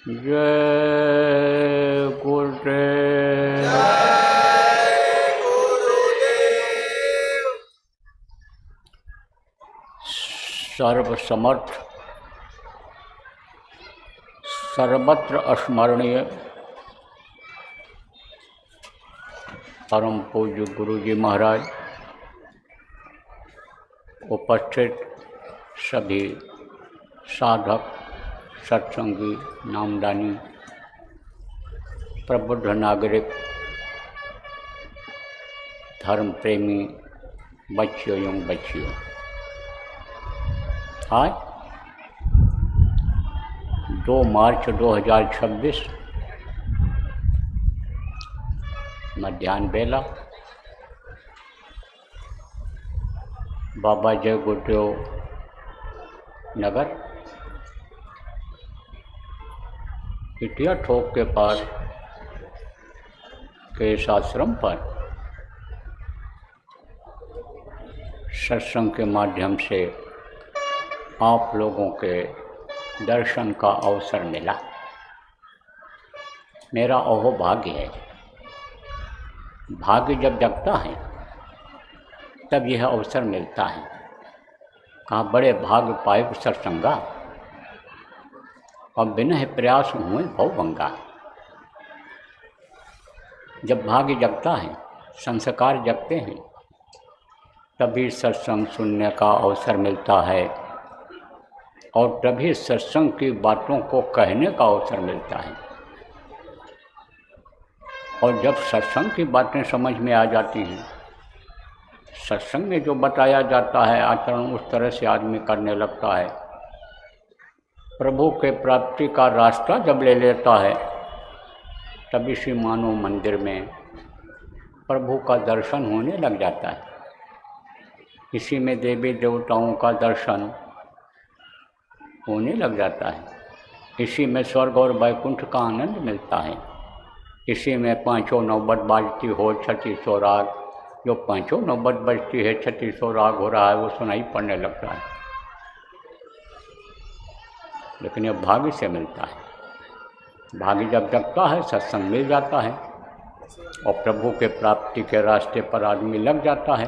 जय गुरुदेव। सर्वसमर्थ सर्वत्र स्मरणीय परम पूज्य गुरु जी महाराज, उपस्थित सभी साधक, सत्संगी, नामदानी, प्रबुद्ध नागरिक, धर्म प्रेमी बच्चियों एवं बच्चियों, आज 2 मार्च 2026 मध्याह्न बेला बाबा जय गुरुदेव नगर इटिया ठोक के पास के इस आश्रम पर सत्संग के माध्यम से आप लोगों के दर्शन का अवसर मिला। मेरा अहोभाग्य है। भाग्य जब जगता है तब यह अवसर मिलता है। कहा बड़े भाग्य पाए सत्संगा, और बिना प्रयास हुए भवभंगा। जब भाग्य जगता है, संस्कार जगते हैं, तभी सत्संग सुनने का अवसर मिलता है और तभी सत्संग की बातों को कहने का अवसर मिलता है। और जब सत्संग की बातें समझ में आ जाती हैं, सत्संग में जो बताया जाता है आचरण उस तरह से आदमी करने लगता है। प्रभु के प्राप्ति का रास्ता जब ले लेता है, तब इसी मानव मंदिर में प्रभु का दर्शन होने लग जाता है। इसी में देवी देवताओं का दर्शन होने लग जाता है। इसी में स्वर्ग और वैकुंठ का आनंद मिलता है। इसी में पांचों नौबत बाजती हो, 3600 राग, जो पांचों नौबत बजती है 3600 राग हो रहा है, वो सुनाई पड़ने लगता है। लेकिन यह भाग्य से मिलता है। भाग्य जब जगता है, सत्संग मिल जाता है और प्रभु के प्राप्ति के रास्ते पर आदमी लग जाता है,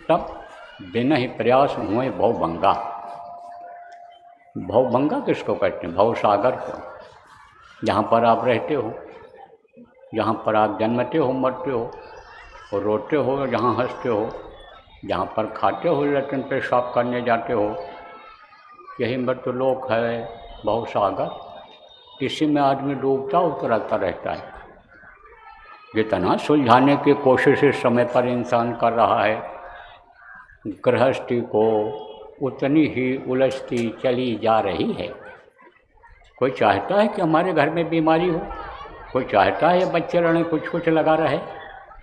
तब बिना ही प्रयास हुए भवभंगा। भवभंगा किसको कहते हैं? भव सागर को। जहाँ पर आप रहते हो, जहाँ पर आप जन्मते हो, मरते हो, और रोते हो, जहाँ हंसते हो, जहाँ पर खाते हो, लैट्रिन पेशाब करने जाते हो, यही मृत्युलोक है, भव सागर। इसी में आदमी डूबता उतरता रहता है। जितना सुलझाने की कोशिश इस समय पर इंसान कर रहा है, गृहस्थी को उतनी ही उलझती चली जा रही है। कोई चाहता है कि हमारे घर में बीमारी हो, कोई चाहता है बच्चे लड़े कुछ लगा रहे,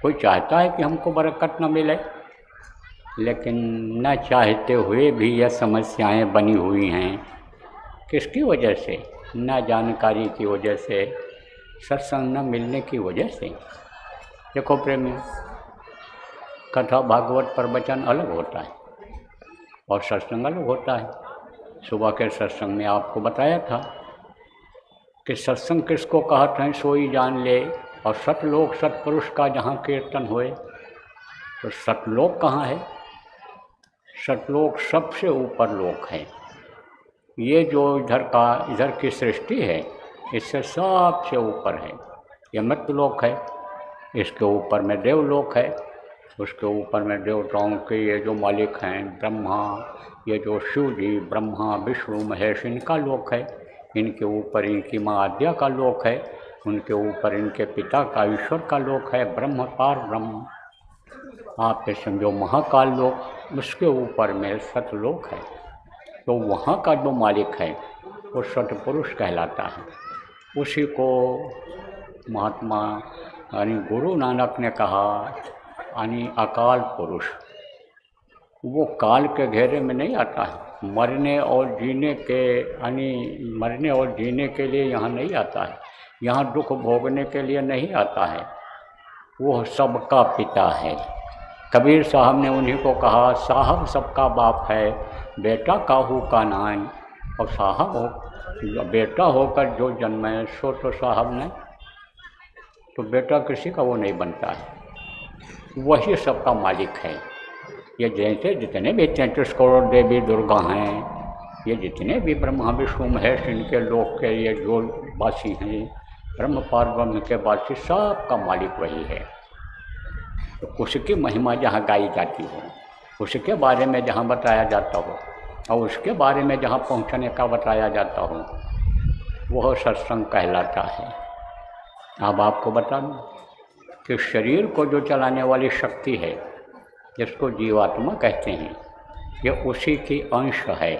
कोई चाहता है कि हमको बरकत न मिले। लेकिन न चाहते हुए भी यह समस्याएं बनी हुई हैं। किसकी वजह से? न जानकारी की वजह से, सत्संग न मिलने की वजह से। देखो प्रेमियों, कथा भागवत प्रवचन अलग होता है और सत्संग अलग होता है। सुबह के सत्संग में आपको बताया था कि सत्संग किसको कहते हैं, सोई जान ले। और सतलोक सतपुरुष का जहाँ कीर्तन होए, तो सतलोक कहाँ है? सतलोक सबसे ऊपर लोक है। ये जो इधर की सृष्टि है, इससे सबसे ऊपर है। ये मृत्युलोक है। इसके ऊपर में देवलोक है। उसके ऊपर में देवताओं के ये जो मालिक हैं, ब्रह्मा, ये जो शिव जी, ब्रह्मा, विष्णु, महेश, इनका लोक है। इनके ऊपर इनकी माँ आद्या का लोक है। उनके ऊपर इनके पिता का, ईश्वर का लोक है, ब्रह्म पार ब्रह्म। आप ये समझो महाकाल लोक, उसके ऊपर में सतलोक है। तो वहाँ का जो मालिक है वो सतपुरुष कहलाता है। उसी को महात्मा यानी गुरु नानक ने कहा यानी अकाल पुरुष। वो काल के घेरे में नहीं आता है। मरने और जीने के लिए यहाँ नहीं आता है। यहाँ दुख भोगने के लिए नहीं आता है। वो सबका पिता है। कबीर साहब ने उन्हीं को कहा, साहब सबका बाप है, बेटा काहू का नाई। और साहब हो बेटा होकर जो जन्मे सो तो साहब नहीं, तो बेटा किसी का वो नहीं बनता है, वही सबका मालिक है। ये जैसे जितने भी 33 करोड़ देवी दुर्गा हैं, ये जितने भी ब्रह्मा विष्णु महेश इनके लोक के ये जो वासी हैं, ब्रह्म पारब्रह्म के वासी, सबका मालिक वही है। तो उसकी महिमा जहाँ गाई जाती हो, उसके बारे में जहाँ बताया जाता हो और उसके बारे में जहाँ पहुँचने का बताया जाता हो, वह सत्संग कहलाता है। अब आपको बता दूँ कि शरीर को जो चलाने वाली शक्ति है, जिसको जीवात्मा कहते हैं, ये उसी की अंश है।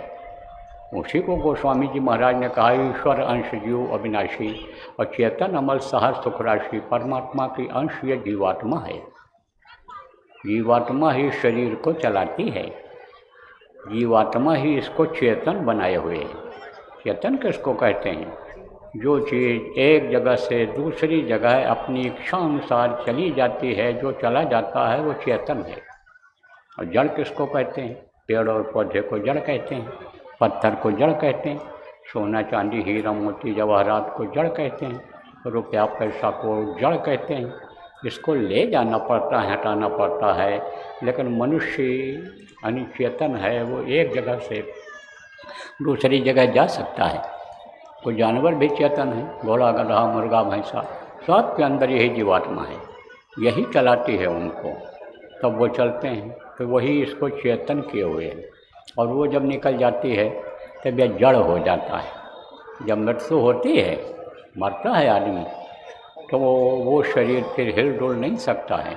उसी को गोस्वामी जी महाराज ने कहा, ईश्वर अंश जीव अविनाशी और चेतन अमल सहज सुख राशि, परमात्मा की अंश ये जीवात्मा है। जीवात्मा ही शरीर को चलाती है, जीवात्मा ही इसको चेतन बनाए हुए है। चेतन किसको कहते हैं? जो चीज़ एक जगह से दूसरी जगह अपनी इच्छा अनुसार चली जाती है, जो चला जाता है, वो चेतन है। और जड़ किसको कहते हैं? पेड़ और पौधे को जड़ कहते हैं, पत्थर को जड़ कहते हैं, सोना चांदी हीरा मोती जवाहरात को जड़ कहते हैं, रुपया पैसा को जड़ कहते हैं। इसको ले जाना पड़ता है, हटाना पड़ता है। लेकिन मनुष्य अनिचेतन है, वो एक जगह से दूसरी जगह जा सकता है। कोई जानवर भी चेतन है, घोड़ा गधा मुर्गा भैंसा, सबके अंदर यही जीवात्मा है, यही चलाती है उनको, तब वो चलते हैं। तो वही इसको चेतन किए हुए हैं। और वो जब निकल जाती है तब यह जड़ हो जाता है। जब मृत्यु होती है, मरता है आदमी, तो वो शरीर फिर हिल डुल नहीं सकता है।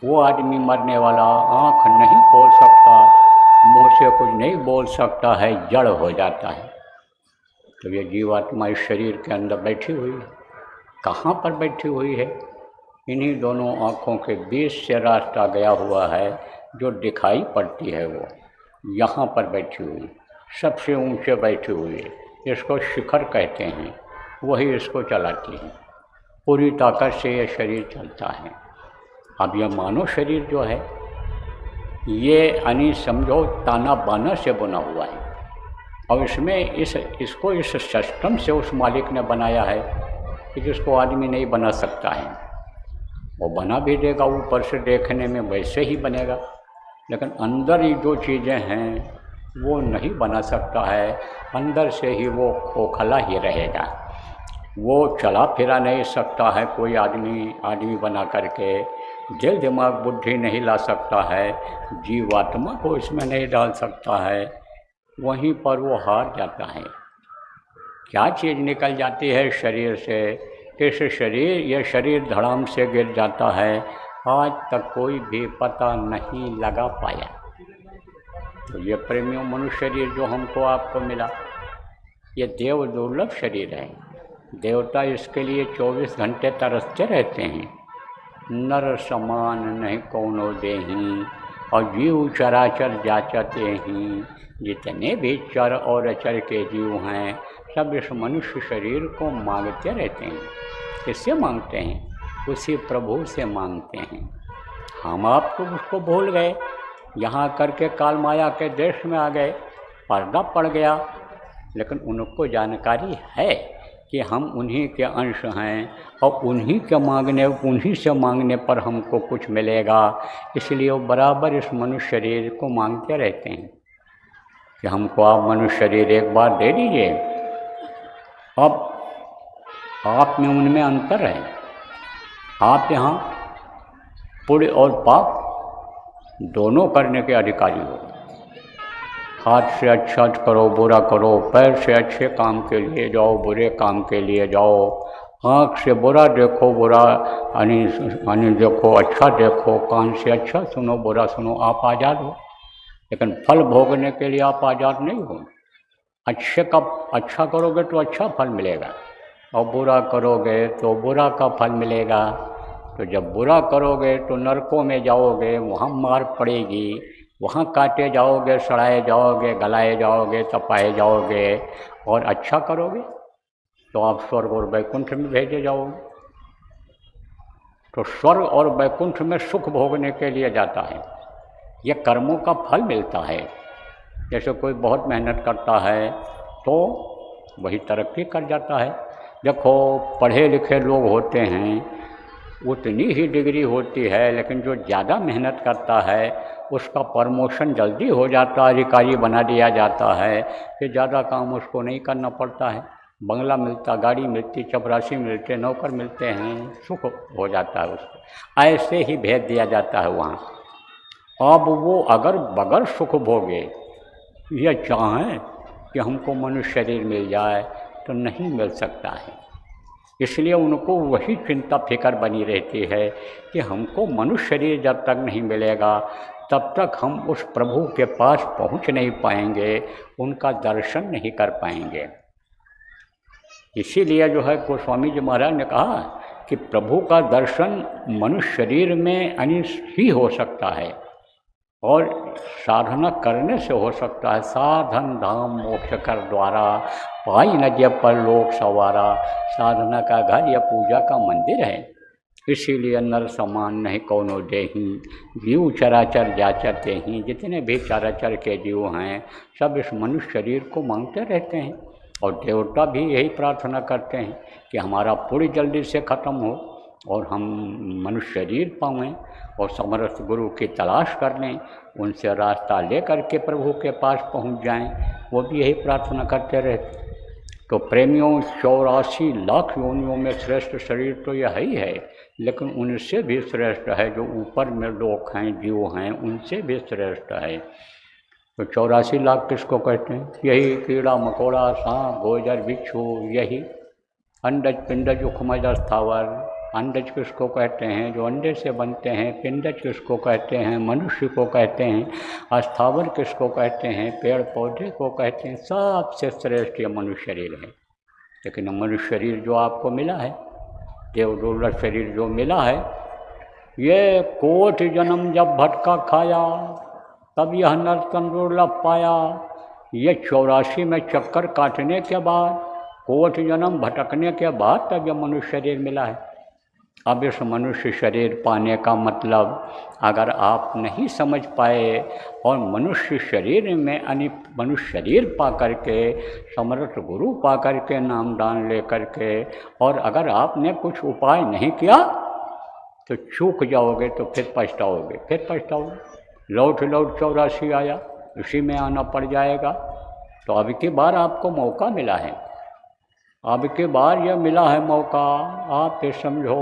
वो आदमी मरने वाला आँख नहीं खोल सकता, मुँह से कुछ नहीं बोल सकता है, जड़ हो जाता है। तो ये जीवात्मा इस शरीर के अंदर बैठी हुई है। कहाँ पर बैठी हुई है? इन्हीं दोनों आँखों के बीच से रास्ता गया हुआ है, जो दिखाई पड़ती है, वो यहाँ पर बैठी हुई, सबसे ऊंचे बैठी हुई है। इसको शिखर कहते हैं, वही इसको चलाती है। पूरी ताकत से ये शरीर चलता है। अब यह मानव शरीर जो है, ये समझो ताना बाना से बना हुआ है। और इसमें इसको इस सिस्टम से उस मालिक ने बनाया है कि जिसको आदमी नहीं बना सकता है। वो बना भी देगा, ऊपर से देखने में वैसे ही बनेगा, लेकिन अंदर ही जो चीज़ें हैं वो नहीं बना सकता है। अंदर से ही वो खोखला ही रहेगा, वो चला फिरा नहीं सकता है। कोई आदमी बना करके दिल दिमाग बुद्धि नहीं ला सकता है, जीवात्मा को इसमें नहीं डाल सकता है। वहीं पर वो हार जाता है। क्या चीज़ निकल जाती है शरीर से? ये शरीर धड़ाम से गिर जाता है। आज तक कोई भी पता नहीं लगा पाया। तो ये प्रेमियों मनुष्य शरीर जो हमको आपको मिला, ये देव दुर्लभ शरीर है। देवता इसके लिए 24 घंटे तरसते रहते हैं। नर समान नहीं कौनो देही और जीव चराचर जाचते ही। जितने भी चर और अचर के जीव हैं, सब इस मनुष्य शरीर को मांगते रहते हैं। किससे मांगते हैं? उसी प्रभु से मांगते हैं। हम आप तो उसको भूल गए, यहाँ करके काल माया के देश में आ गए, पर्दा पड़ गया। लेकिन उनको जानकारी है कि हम उन्हीं के अंश हैं और उन्हीं से मांगने पर हमको कुछ मिलेगा। इसलिए वो बराबर इस मनुष्य शरीर को मांगते रहते हैं कि हमको आप मनुष्य शरीर एक बार दे दीजिए। अब आप में उनमें अंतर है। आप यहाँ पुण्य और पाप दोनों करने के अधिकारी हो। हाथ से अच्छा करो, बुरा करो, पैर से अच्छे काम के लिए जाओ, बुरे काम के लिए जाओ, आँख से बुरा देखो, बुरा अनि देखो, अच्छा देखो, कान से अच्छा सुनो, बुरा सुनो। आप आज़ाद हो, लेकिन फल भोगने के लिए आप आज़ाद नहीं हो। अच्छा करोगे तो अच्छा फल मिलेगा, और बुरा करोगे तो बुरा का फल मिलेगा। तो जब बुरा करोगे तो नरकों में जाओगे, वहाँ मार पड़ेगी, वहाँ काटे जाओगे, सड़ाए जाओगे, गलाए जाओगे, तपाए जाओगे। और अच्छा करोगे तो आप स्वर्ग और वैकुंठ में भेजे जाओगे। तो स्वर्ग और वैकुंठ में सुख भोगने के लिए जाता है, ये कर्मों का फल मिलता है। जैसे कोई बहुत मेहनत करता है तो वही तरक्की कर जाता है। देखो पढ़े लिखे लोग होते हैं, उतनी ही डिग्री होती है, लेकिन जो ज़्यादा मेहनत करता है उसका प्रमोशन जल्दी हो जाता है, अधिकारी बना दिया जाता है, फिर ज़्यादा काम उसको नहीं करना पड़ता है, बंगला मिलता, गाड़ी मिलती, चपरासी मिलते, नौकर मिलते हैं, सुख हो जाता है उसको। ऐसे ही भेज दिया जाता है वहाँ। अब वो अगर बगैर सुख भोगे या चाहें कि हमको मनुष्य शरीर मिल जाए तो नहीं मिल सकता है। इसलिए उनको वही चिंता फिक्र बनी रहती है कि हमको मनुष्य शरीर जब तक नहीं मिलेगा तब तक हम उस प्रभु के पास पहुंच नहीं पाएंगे, उनका दर्शन नहीं कर पाएंगे। इसीलिए जो है गोस्वामी जी महाराज ने कहा कि प्रभु का दर्शन मनुष्य शरीर में अनिश ही हो सकता है और साधना करने से हो सकता है। साधन धाम मोक्ष कर द्वारा, पाई न जब पर लोक सवारा। साधना का घर या पूजा का मंदिर है। इसीलिए नर समान नहीं कौनो देही, जीव चराचर जाचर देही। जितने भी चराचर के जीव हैं सब इस मनुष्य शरीर को मांगते रहते हैं और देवता भी यही प्रार्थना करते हैं कि हमारा पुण्य जल्दी से ख़त्म हो और हम मनुष्य शरीर पाएँ और समर्थ गुरु की तलाश कर लें, उनसे रास्ता ले करके प्रभु के पास पहुंच जाएं। वो भी यही प्रार्थना करते रहते। तो प्रेमियों 84 लाख योनियों में श्रेष्ठ शरीर तो यह ही है, लेकिन उनसे भी श्रेष्ठ है जो ऊपर में लोग हैं, जीव हैं, उनसे भी श्रेष्ठ है। तो 84 लाख किसको कहते हैं? यही कीड़ा मकोड़ा, सांप, गोजर, बिच्छू, यही अंडज पिंडज उखमज स्थावर। अंडज किसको कहते हैं? जो अंडे से बनते हैं। पिंडज किसको कहते हैं? मनुष्य को कहते हैं। स्थावर किसको कहते हैं? पेड़ पौधे को कहते हैं। सबसे श्रेष्ठ ये मनुष्य शरीर है। लेकिन मनुष्य शरीर जो आपको मिला है, देव दुर्लभ शरीर जो मिला है, ये कोटि जन्म जब भटका खाया तब यह नर्तन दुर्लभ पाया। ये 84 में चक्कर काटने के बाद, कोटि जन्म भटकने के बाद तब यह मनुष्य शरीर मिला है। अब इस मनुष्य शरीर पाने का मतलब अगर आप नहीं समझ पाए और मनुष्य शरीर में मनुष्य शरीर पा करके, समर्थ गुरु पा करके, नाम दान ले करके, और अगर आपने कुछ उपाय नहीं किया तो चूक जाओगे, तो फिर पछताओगे। लौट 84 आया, उसी में आना पड़ जाएगा। तो अब की बार आपको मौका मिला है, अब के बार यह मिला है मौका। आप ये समझो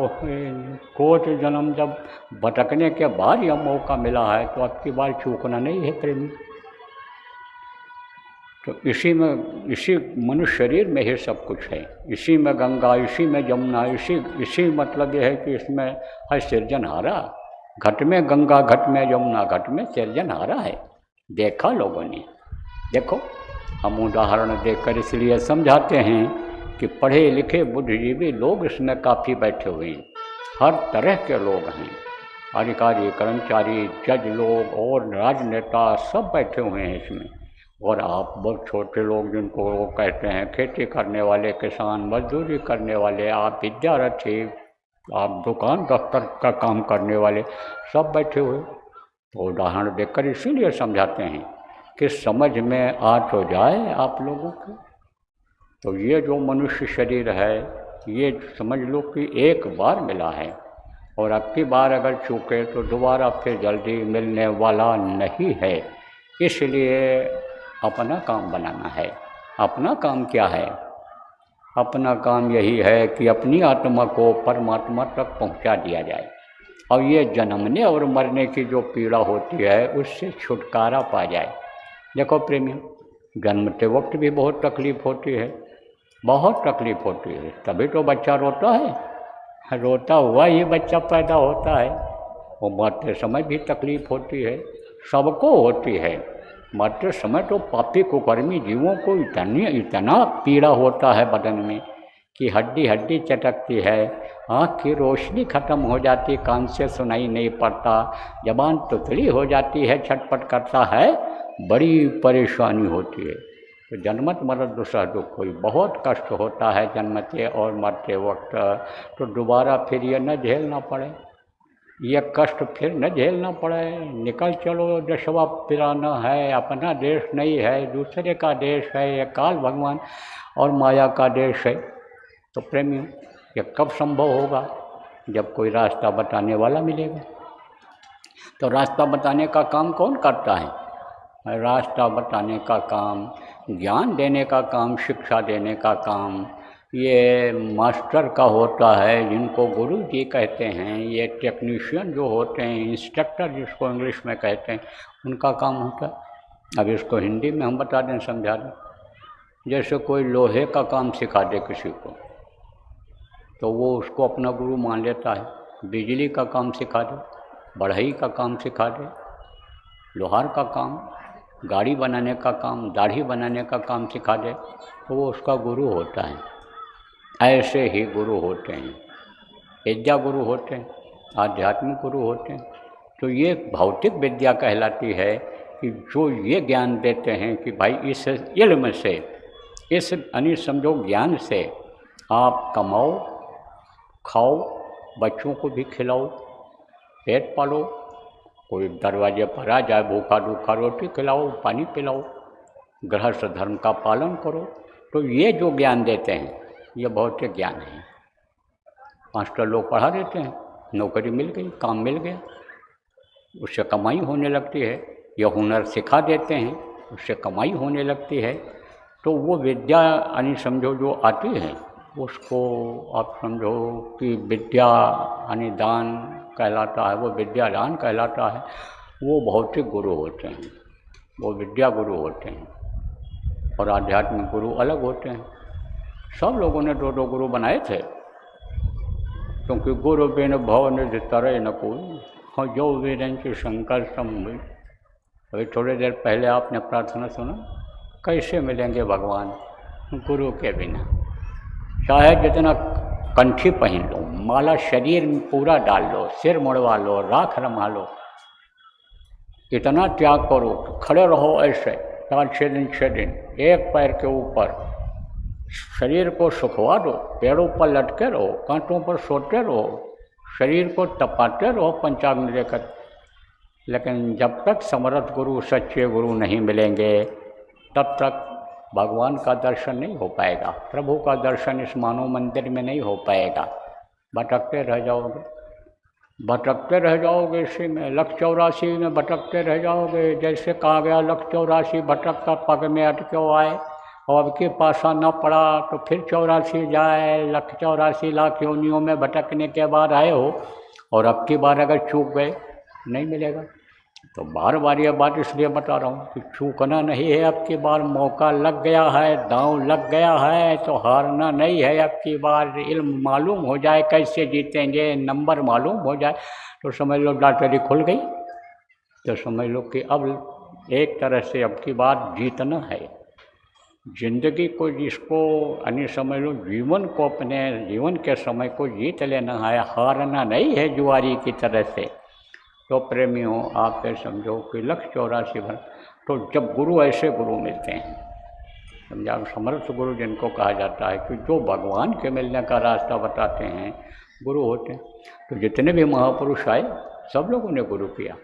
कोटि जन्म जब भटकने के बाद यह मौका मिला है, तो अब की बार चूकना नहीं है प्रेमी। तो इसी मनुष्य शरीर में ही सब कुछ है। इसी में गंगा, इसी में जमुना, इसी मतलब यह है कि इसमें है सिरजनहारा। घट में गंगा, घट में यमुना, घट में सिरजनहारा है। देखा लोगों ने। देखो हम उदाहरण देकर इसलिए समझाते हैं कि पढ़े लिखे बुद्धिजीवी लोग इसमें काफ़ी बैठे हुए हैं। हर तरह के लोग हैं, अधिकारी, कर्मचारी, जज लोग और राजनेता सब बैठे हुए हैं इसमें। और आप बहुत छोटे लोग जिनको वो कहते हैं खेती करने वाले, किसान, मजदूरी करने वाले, आप विद्यार्थी, आप दुकान दफ्तर का काम करने वाले, सब बैठे हुए। तो उदाहरण देकर इसीलिए समझाते हैं कि समझ में आ तो जाए आप लोगों के। तो ये जो मनुष्य शरीर है, ये समझ लो कि एक बार मिला है और अब की बार अगर चूके तो दोबारा फिर जल्दी मिलने वाला नहीं है। इसलिए अपना काम बनाना है। अपना काम क्या है? अपना काम यही है कि अपनी आत्मा को परमात्मा तक पहुंचा दिया जाए और ये जन्मने और मरने की जो पीड़ा होती है उससे छुटकारा पा जाए। देखो प्रेमियों, जन्मते वक्त भी बहुत तकलीफ़ होती है, बहुत तकलीफ़ होती है, तभी तो बच्चा रोता है। रोता हुआ ही बच्चा पैदा होता है। वो मरते समय भी तकलीफ़ होती है, सबको होती है। मरते समय तो पापी कुकर्मी जीवों को इतना पीड़ा होता है बदन में कि हड्डी हड्डी चटकती है, आँख की रोशनी ख़त्म हो जाती, कान से सुनाई नहीं पड़ता, ज़बान तुतली हो जाती है, छटपट करता है, बड़ी परेशानी होती है। तो जन्मत मरत दूसरा दुख कोई बहुत कष्ट होता है जन्मते और मरते वक्त। तो दोबारा फिर ये न झेलना पड़े। ये कष्ट फिर न झेलना पड़े। निकल चलो, देशवा पिराना है, अपना देश नहीं है, दूसरे का देश है, ये काल भगवान और माया का देश है। तो प्रेमियों, ये कब संभव होगा? जब कोई रास्ता बताने वाला मिलेगा। तो रास्ता बताने का काम कौन करता है? रास्ता बताने का काम, ज्ञान देने का काम, शिक्षा देने का काम ये मास्टर का होता है, जिनको गुरु जी कहते हैं। ये टेक्नीशियन जो होते हैं, इंस्ट्रक्टर जिसको इंग्लिश में कहते हैं, उनका काम होता है। अब इसको हिंदी में हम बता दें, समझा दें। जैसे कोई लोहे का काम सिखा दे किसी को, तो वो उसको अपना गुरु मान लेता है। बिजली का काम सिखा दे, बढ़ई का काम सिखा दे, लोहार का काम, गाड़ी बनाने का काम, दाढ़ी बनाने का काम सिखा दे, तो वो उसका गुरु होता है। ऐसे ही गुरु होते हैं, विद्या गुरु होते हैं, आध्यात्मिक गुरु होते हैं। तो ये भौतिक विद्या कहलाती है कि जो ये ज्ञान देते हैं कि भाई इस इल्म से, इस यानी समझो ज्ञान से आप कमाओ, खाओ, बच्चों को भी खिलाओ, पेट पालो, कोई दरवाजे पर आ जाए भूखा दूखा रोटी खिलाओ, पानी पिलाओ, गृहस्थ धर्म का पालन करो। तो ये जो ज्ञान देते हैं ये भौतिक ज्ञान है। मास्टर लोग पढ़ा देते हैं, नौकरी मिल गई, काम मिल गया, उससे कमाई होने लगती है। यह हुनर सिखा देते हैं, उससे कमाई होने लगती है। तो वो विद्या यानी समझो जो आती है, उसको आप समझो कि विद्या यानी दान कहलाता है, वो विद्या दान कहलाता है। वो भौतिक गुरु होते हैं, वो विद्या गुरु होते हैं, और आध्यात्मिक गुरु अलग होते हैं। सब लोगों ने दो दो गुरु बनाए थे, क्योंकि गुरु बिन भव निधि तरे न कोई, और जो वीरंच शंकर सम हुई। अभी थोड़ी देर पहले आपने प्रार्थना सुना, कैसे मिलेंगे भगवान गुरु के बिना। चाहे जितना कंठी पहन लो, माला शरीर में पूरा डाल लो, सिर मुड़वा लो, राख रमा लो, इतना त्याग करो, खड़े रहो ऐसे 4-6 दिन 6 दिन, एक पैर के ऊपर, शरीर को सुखवा दो, पेड़ों पर लटके रहो, कांटों पर सोते रहो, शरीर को तपाते रहो पंचाग्नि लेकर। लेकिन जब तक समर्थ गुरु, सच्चे गुरु नहीं मिलेंगे, तब तक भगवान का दर्शन नहीं हो पाएगा, प्रभु का दर्शन इस मानव मंदिर में नहीं हो पाएगा। भटकते रह जाओगे, भटकते रह जाओगे, इसी में 184 में भटकते रह जाओगे। जैसे कहा गया 184 भटक कर पग में अटके आए, और अब के पासा न पड़ा तो फिर 84 जाए। 184 लाख योनियों में भटकने के बाद आए हो, और अब की बार अगर चूक गए नहीं मिलेगा। तो बार बार ये बात इसलिए बता रहा हूँ कि चूकना नहीं है। अब की बार मौका लग गया है, दांव लग गया है, तो हारना नहीं है। अब की बार इल्म मालूम हो जाए कैसे जीतेंगे, नंबर मालूम हो जाए, तो समझ लो लॉटरी खुल गई। तो समझ लो कि अब एक तरह से अब की बार जीतना है। जिंदगी को जिसको यानी समझ लो जीवन को, अपने जीवन के समय को जीत लेना है, हारना नहीं है जुआरी की तरह से। तो प्रेमियों, आप ये समझो कि 184 भर, तो जब गुरु ऐसे गुरु मिलते हैं, समझा, समर्थ गुरु जिनको कहा जाता है, कि जो भगवान के मिलने का रास्ता बताते हैं, गुरु होते हैं। तो जितने भी महापुरुष आए, सब लोगों ने गुरु किया।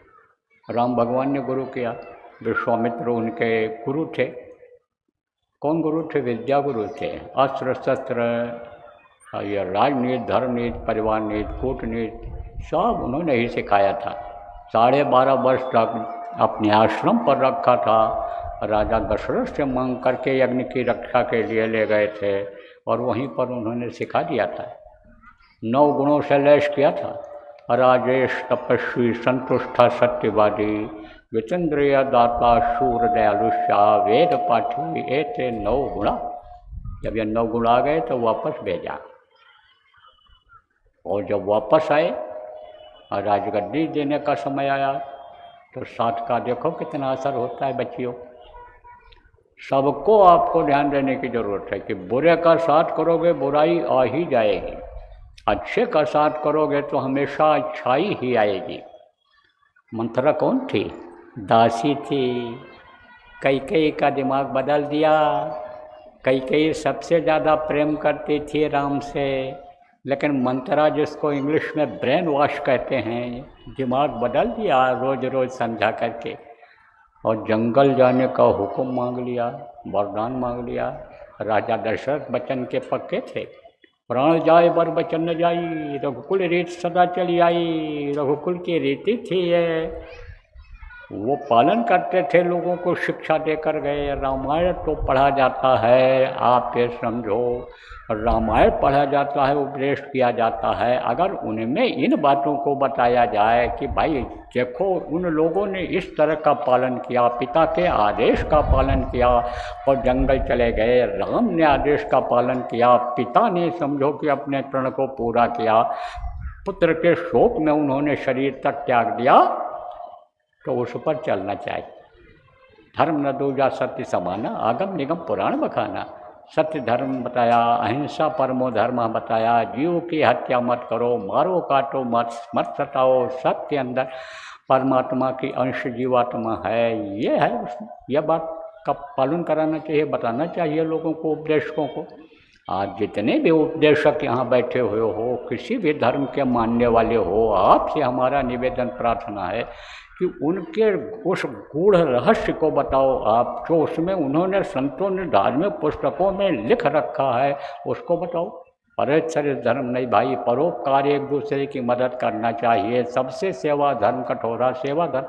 राम भगवान ने गुरु किया, विश्वामित्र उनके गुरु थे। कौन गुरु थे? विद्या गुरु थे। अस्त्र शस्त्र, ये राजनीति, धर्मनीति, परिवार नीति, कूटनीति, सब उन्होंने ही सिखाया था। 12.5 वर्ष तक अपने आश्रम पर रखा था। राजा दशरथ से मांग करके यज्ञ की रक्षा के लिए ले गए थे, और वहीं पर उन्होंने सिखा दिया था। 9 गुणों से लैस किया था। राजेश, तपस्वी, संतुष्ट, सत्यवादी, विचंद्रिय, दाता, शूर, दयालुष्या, वेद पाठी, ऐसे 9 गुण। जब ये 9 गुण आ गए तो वापस भेजा, और जब वापस आए और राजगद्दी देने का समय आया, तो साथ का देखो कितना असर होता है बच्चियों। सबको आपको ध्यान देने की ज़रूरत है कि बुरे का साथ करोगे बुराई आ ही जाएगी, अच्छे का साथ करोगे तो हमेशा अच्छाई ही आएगी। मंथरा कौन थी? दासी थी। कैकेयी का दिमाग बदल दिया। कैकेयी सबसे ज़्यादा प्रेम करती थी राम से, लेकिन मंत्रा जिसको इंग्लिश में ब्रेन वॉश कहते हैं, दिमाग बदल दिया रोज़ रोज़ समझा करके, और जंगल जाने का हुक्म मांग लिया, वरदान मांग लिया। राजा दशरथ बचन के पक्के थे, प्राण जाए बर बचन न जाई, रघुकुल रीत सदा चली आई। रघुकुल की रीति थी ये, वो पालन करते थे, लोगों को शिक्षा देकर गए। रामायण तो पढ़ा जाता है, आप ये समझो, रामायण पढ़ा जाता है, उपदेश किया जाता है। अगर उनमें इन बातों को बताया जाए कि भाई देखो उन लोगों ने इस तरह का पालन किया, पिता के आदेश का पालन किया और जंगल चले गए, राम ने आदेश का पालन किया, पिता ने समझो कि अपने प्रण को पूरा किया, पुत्र के शोक में उन्होंने शरीर तक त्याग दिया, तो उस पर चलना चाहिए। धर्म न दूजा सत्य समाना, आगम निगम पुराण बखाना। सत्य धर्म बताया, अहिंसा परमो धर्म बताया, जीव की हत्या मत करो, मारो काटो मत सताओ, सबके अंदर परमात्मा की अंश जीवात्मा है, ये है उसमें। यह बात का पालन कराना चाहिए, बताना चाहिए लोगों को, उपदेशकों को। आज जितने भी उपदेशक यहाँ बैठे हुए हो, किसी भी धर्म के मानने वाले हो, आपसे हमारा निवेदन प्रार्थना है कि उनके उस गूढ़ रहस्य को बताओ आप, जो उसमें उन्होंने संतों ने धार्मिक पुस्तकों में लिख रखा है, उसको बताओ। परेच्छर धर्म नहीं भाई, परोपकार, एक दूसरे की मदद करना चाहिए, सबसे सेवा धर्म कठोरा, सेवा धर्म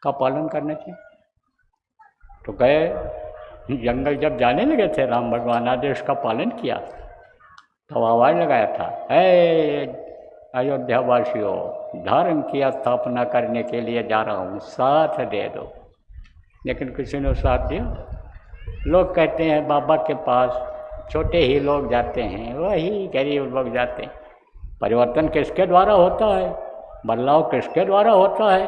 का पालन करना चाहिए। तो गए जंगल, जब जाने लगे थे राम भगवान, आदेश का पालन किया, तो आवाज़ लगाया था, है अयोध्यावासियों, धर्म की स्थापना करने के लिए जा रहा हूँ, साथ दे दो। लेकिन किसी ने साथ दिया। लोग कहते हैं बाबा के पास छोटे ही लोग जाते हैं, वही गरीब लोग जाते हैं। परिवर्तन किसके द्वारा होता है, बदलाव किसके द्वारा होता है?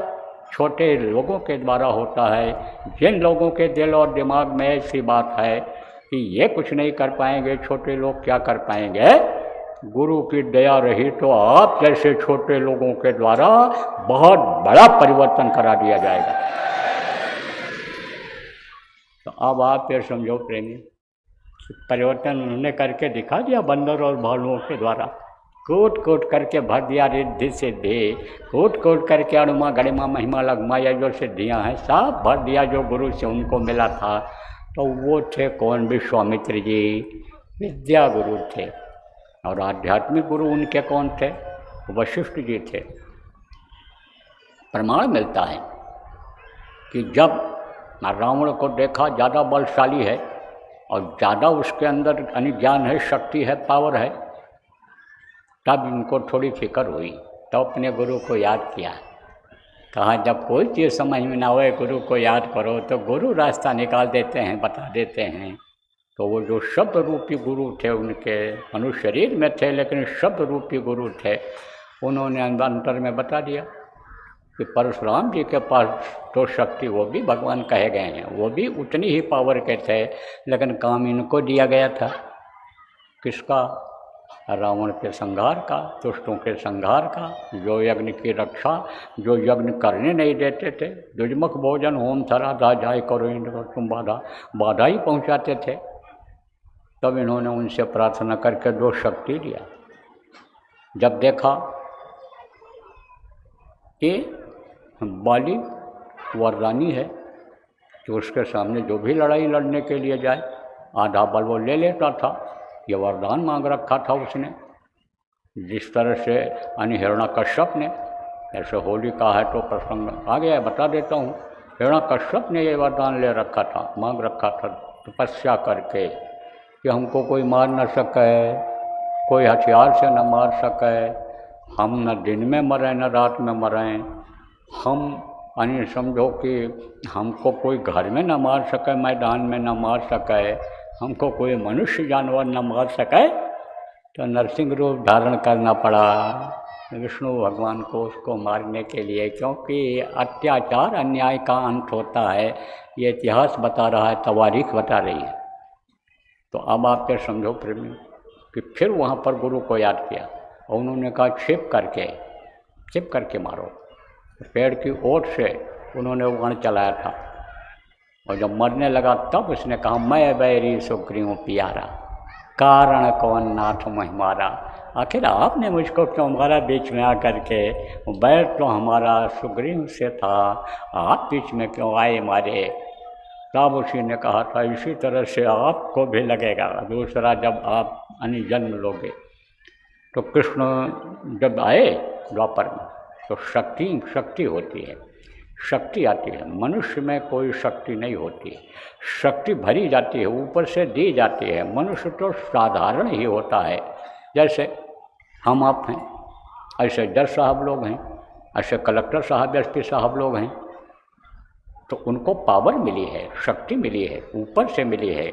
छोटे लोगों के द्वारा होता है। जिन लोगों के दिल और दिमाग में ऐसी बात है कि ये कुछ नहीं कर पाएंगे, छोटे लोग क्या कर पाएंगे, गुरु की दया रही तो आप जैसे छोटे लोगों के द्वारा बहुत बड़ा परिवर्तन करा दिया जाएगा। तो अब आप ये समझो प्रेमी, परिवर्तन उन्होंने करके दिखा दिया बंदर और भालुओं के द्वारा। कूट कूट करके भर दिया रिद्धि सिद्धि, कूट कूट करके अणुमा गणिमा महिमा लगमा, या जो सिद्धियाँ हैं सब भर दिया जो गुरु से उनको मिला था। तो वो थे कौन? विश्वामित्र जी विद्या गुरु थे। और आध्यात्मिक गुरु उनके कौन थे? वशिष्ठ जी थे। प्रमाण मिलता है कि जब रावण को देखा ज़्यादा बलशाली है और ज़्यादा उसके अंदर ज्ञान है, शक्ति है, पावर है, तब इनको थोड़ी फिक्र हुई। तो अपने गुरु को याद किया, कहा जब कोई चीज़ समझ में ना होए गुरु को याद करो, तो गुरु रास्ता निकाल देते हैं, बता देते हैं। तो वो जो शब्द रूपी गुरु थे, उनके मनुष्य शरीर में थे लेकिन शब्द रूपी गुरु थे, उन्होंने अंतर में बता दिया कि परशुराम जी के पास तो शक्ति, वो भी भगवान कहे गए हैं, वो भी उतनी ही पावर के थे, लेकिन काम इनको दिया गया था। किसका? रावण के संहार का, दुष्टों के संहार का, जो यज्ञ की रक्षा, जो यज्ञ करने नहीं देते थे। दुर्मुख भोजन होम थरा धा जाय करो इंद्र तुम बाधा ही पहुँचाते थे। तब इन्होंने उनसे प्रार्थना करके दो शक्ति दिया। जब देखा कि बाली वरदानी है कि उसके सामने जो भी लड़ाई लड़ने के लिए जाए आधा बल वो ले लेता था, ये वरदान मांग रखा था उसने। जिस तरह से हिरण्यकश्यप ने, ऐसे होली का है तो प्रसंग आ गया, बता देता हूँ। हिरण्यकश्यप ने ये वरदान ले रखा था, मांग रखा था तपस्या करके कि हमको कोई मार न सके, कोई हथियार से न मार सके, हम न दिन में मरें न रात में मरें, हम समझो कि हमको कोई घर में न मार सके, मैदान में न मार सके, हमको कोई मनुष्य जानवर न मार सके। तो नरसिंह रूप धारण करना पड़ा विष्णु भगवान को उसको मारने के लिए, क्योंकि अत्याचार अन्याय का अंत होता है, ये इतिहास बता रहा है, तवारीख बता रही है। तो अब आप ये समझो प्रेमी कि फिर वहाँ पर गुरु को याद किया और उन्होंने कहा छिप करके मारो। पेड़ की ओट से उन्होंने वण चलाया था और जब मरने लगा तब उसने कहा मैं बैरी सुग्रीव प्यारा, कारण कौन नाथ महिमारा। आखिर आपने मुझको क्यों मारा बीच में आकर के? बैर तो हमारा सुग्रीव से था, आप बीच में क्यों आए मारे? तब उसी ने कहा था इसी तरह से आपको भी लगेगा दूसरा जब आप जन्म लोगे। तो कृष्ण जब आए द्वापर में तो शक्ति होती है, शक्ति आती है। मनुष्य में कोई शक्ति नहीं होती, शक्ति भरी जाती है, ऊपर से दी जाती है। मनुष्य तो साधारण ही होता है, जैसे हम आप हैं, ऐसे जज साहब लोग हैं, ऐसे कलेक्टर साहब एसपी साहब लोग हैं, तो उनको पावर मिली है, शक्ति मिली है, ऊपर से मिली है।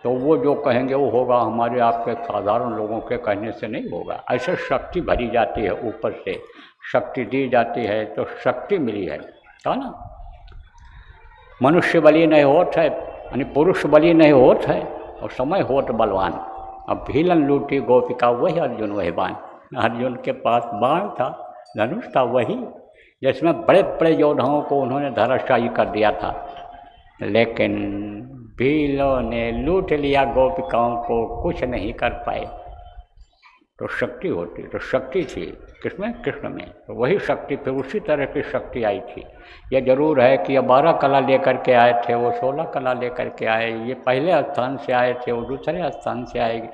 तो वो जो कहेंगे वो होगा, हमारे आपके साधारण लोगों के कहने से नहीं होगा। ऐसे शक्ति भरी जाती है, ऊपर से शक्ति दी जाती है, तो शक्ति मिली है। था ना, मनुष्य बली नहीं होत है, यानी पुरुष बली नहीं होत है, और समय होत बलवान। अब भीलन लूटी गोपिका वही अर्जुन वही बाण। अर्जुन के पास बाण था, धनुष था, वही जिसमें बड़े बड़े योद्धाओं को उन्होंने धराशायी कर दिया था, लेकिन भीलों ने लूट लिया गोपिकाओं को, कुछ नहीं कर पाए। तो शक्ति होती, तो शक्ति थी किसमें? कृष्ण में। तो वही शक्ति फिर उसी तरह की शक्ति आई थी। यह जरूर है कि ये 12 कला लेकर के आए थे, वो 16 कला लेकर के आए। ये पहले स्थान से आए थे, वो दूसरे स्थान से आएगी।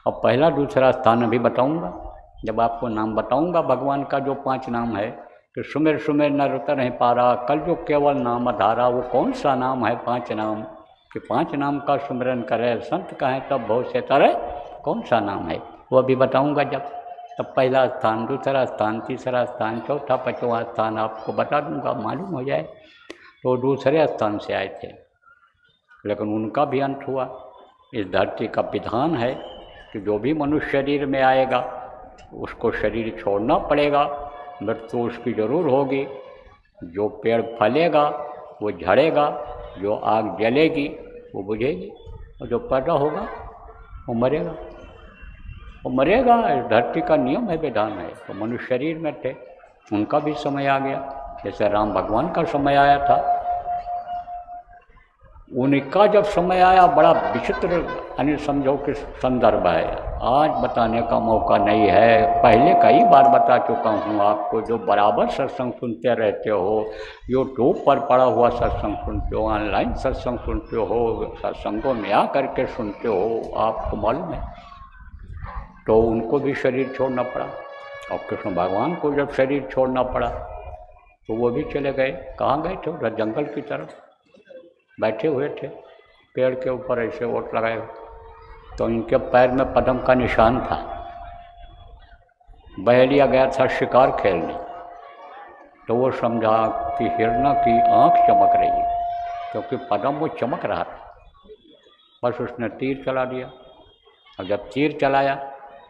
और पहला दूसरा स्थान अभी बताऊंगा, जब आपको नाम बताऊंगा भगवान का जो 5 नाम है कि सुमिर सुमिर नर उतर नहीं पारा, कल जो केवल नाम आधारा, वो कौन सा नाम है? 5 नाम कि 5 नाम का सुमिरन करे, संत कहें तब बहुत से तरह, कौन सा नाम है वो अभी बताऊंगा जब। तब पहला स्थान, दूसरा स्थान, तीसरा स्थान, चौथा 5वां स्थान आपको बता दूंगा, मालूम हो जाए। तो दूसरे स्थान से आए थे, लेकिन उनका भी अंत हुआ। इस धरती का विधान है कि जो भी मनुष्य शरीर में आएगा उसको शरीर छोड़ना पड़ेगा, मृत्यु उसकी जरूर होगी। जो पेड़ फलेगा वो झड़ेगा, जो आग जलेगी वो बुझेगी, और जो पैदा होगा वो मरेगा, वो मरेगा। इस धरती का नियम है, विधान है। तो मनुष्य शरीर में थे, उनका भी समय आ गया, जैसे राम भगवान का समय आया था। उनका जब समय आया, बड़ा विचित्र यानी समझो कि संदर्भ है, आज बताने का मौका नहीं है। पहले कई बार बता चुका हूँ आपको। जो बराबर सत्संग सुनते रहते हो, यूट्यूब पर पड़ा हुआ सत्संग सुनते हो, ऑनलाइन सत्संग सुनते हो, सत्संगों में आ करके सुनते हो, आपको मालूम है। तो उनको भी शरीर छोड़ना पड़ा, और कृष्ण भगवान को जब शरीर छोड़ना पड़ा तो वो भी चले गए। कहाँ गए थे? उधर जंगल की तरफ बैठे हुए थे, पेड़ के ऊपर ऐसे ओट लगाए। तो इनके पैर में पद्म का निशान था। बहेलिया गया था शिकार खेलने, तो वो समझा कि हिरना की आँख चमक रही है, क्योंकि पद्म वो चमक रहा था। बस उसने तीर चला दिया, और जब तीर चलाया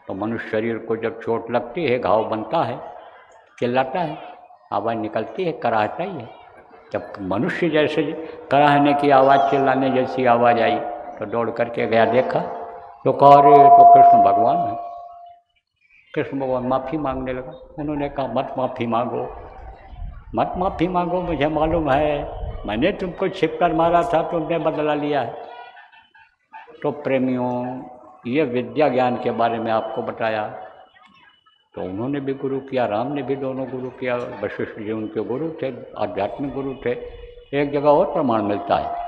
तो मनुष्य शरीर को जब चोट लगती है, घाव बनता है, चिल्लाता है, आवाज़ निकलती है, कराहता ही है। जब मनुष्य जैसे कराहने की आवाज़, चिल्लाने जैसी आवाज़ आई तो दौड़ करके गया, देखा तो कहा अरे तो कृष्ण भगवान है। कृष्ण भगवान माफ़ी मांगने लगा। उन्होंने कहा मत माफ़ी मांगो, मत माफ़ी मांगो, मुझे मालूम है मैंने तुमको छिप कर मारा था, तुमने बदला लिया है। तो प्रेमियों, ये विद्या ज्ञान के बारे में आपको बताया। तो उन्होंने भी गुरु किया, राम ने भी दोनों गुरु किया। वशिष्ठ जी उनके गुरु थे, आध्यात्मिक गुरु थे। एक जगह और प्रमाण मिलता है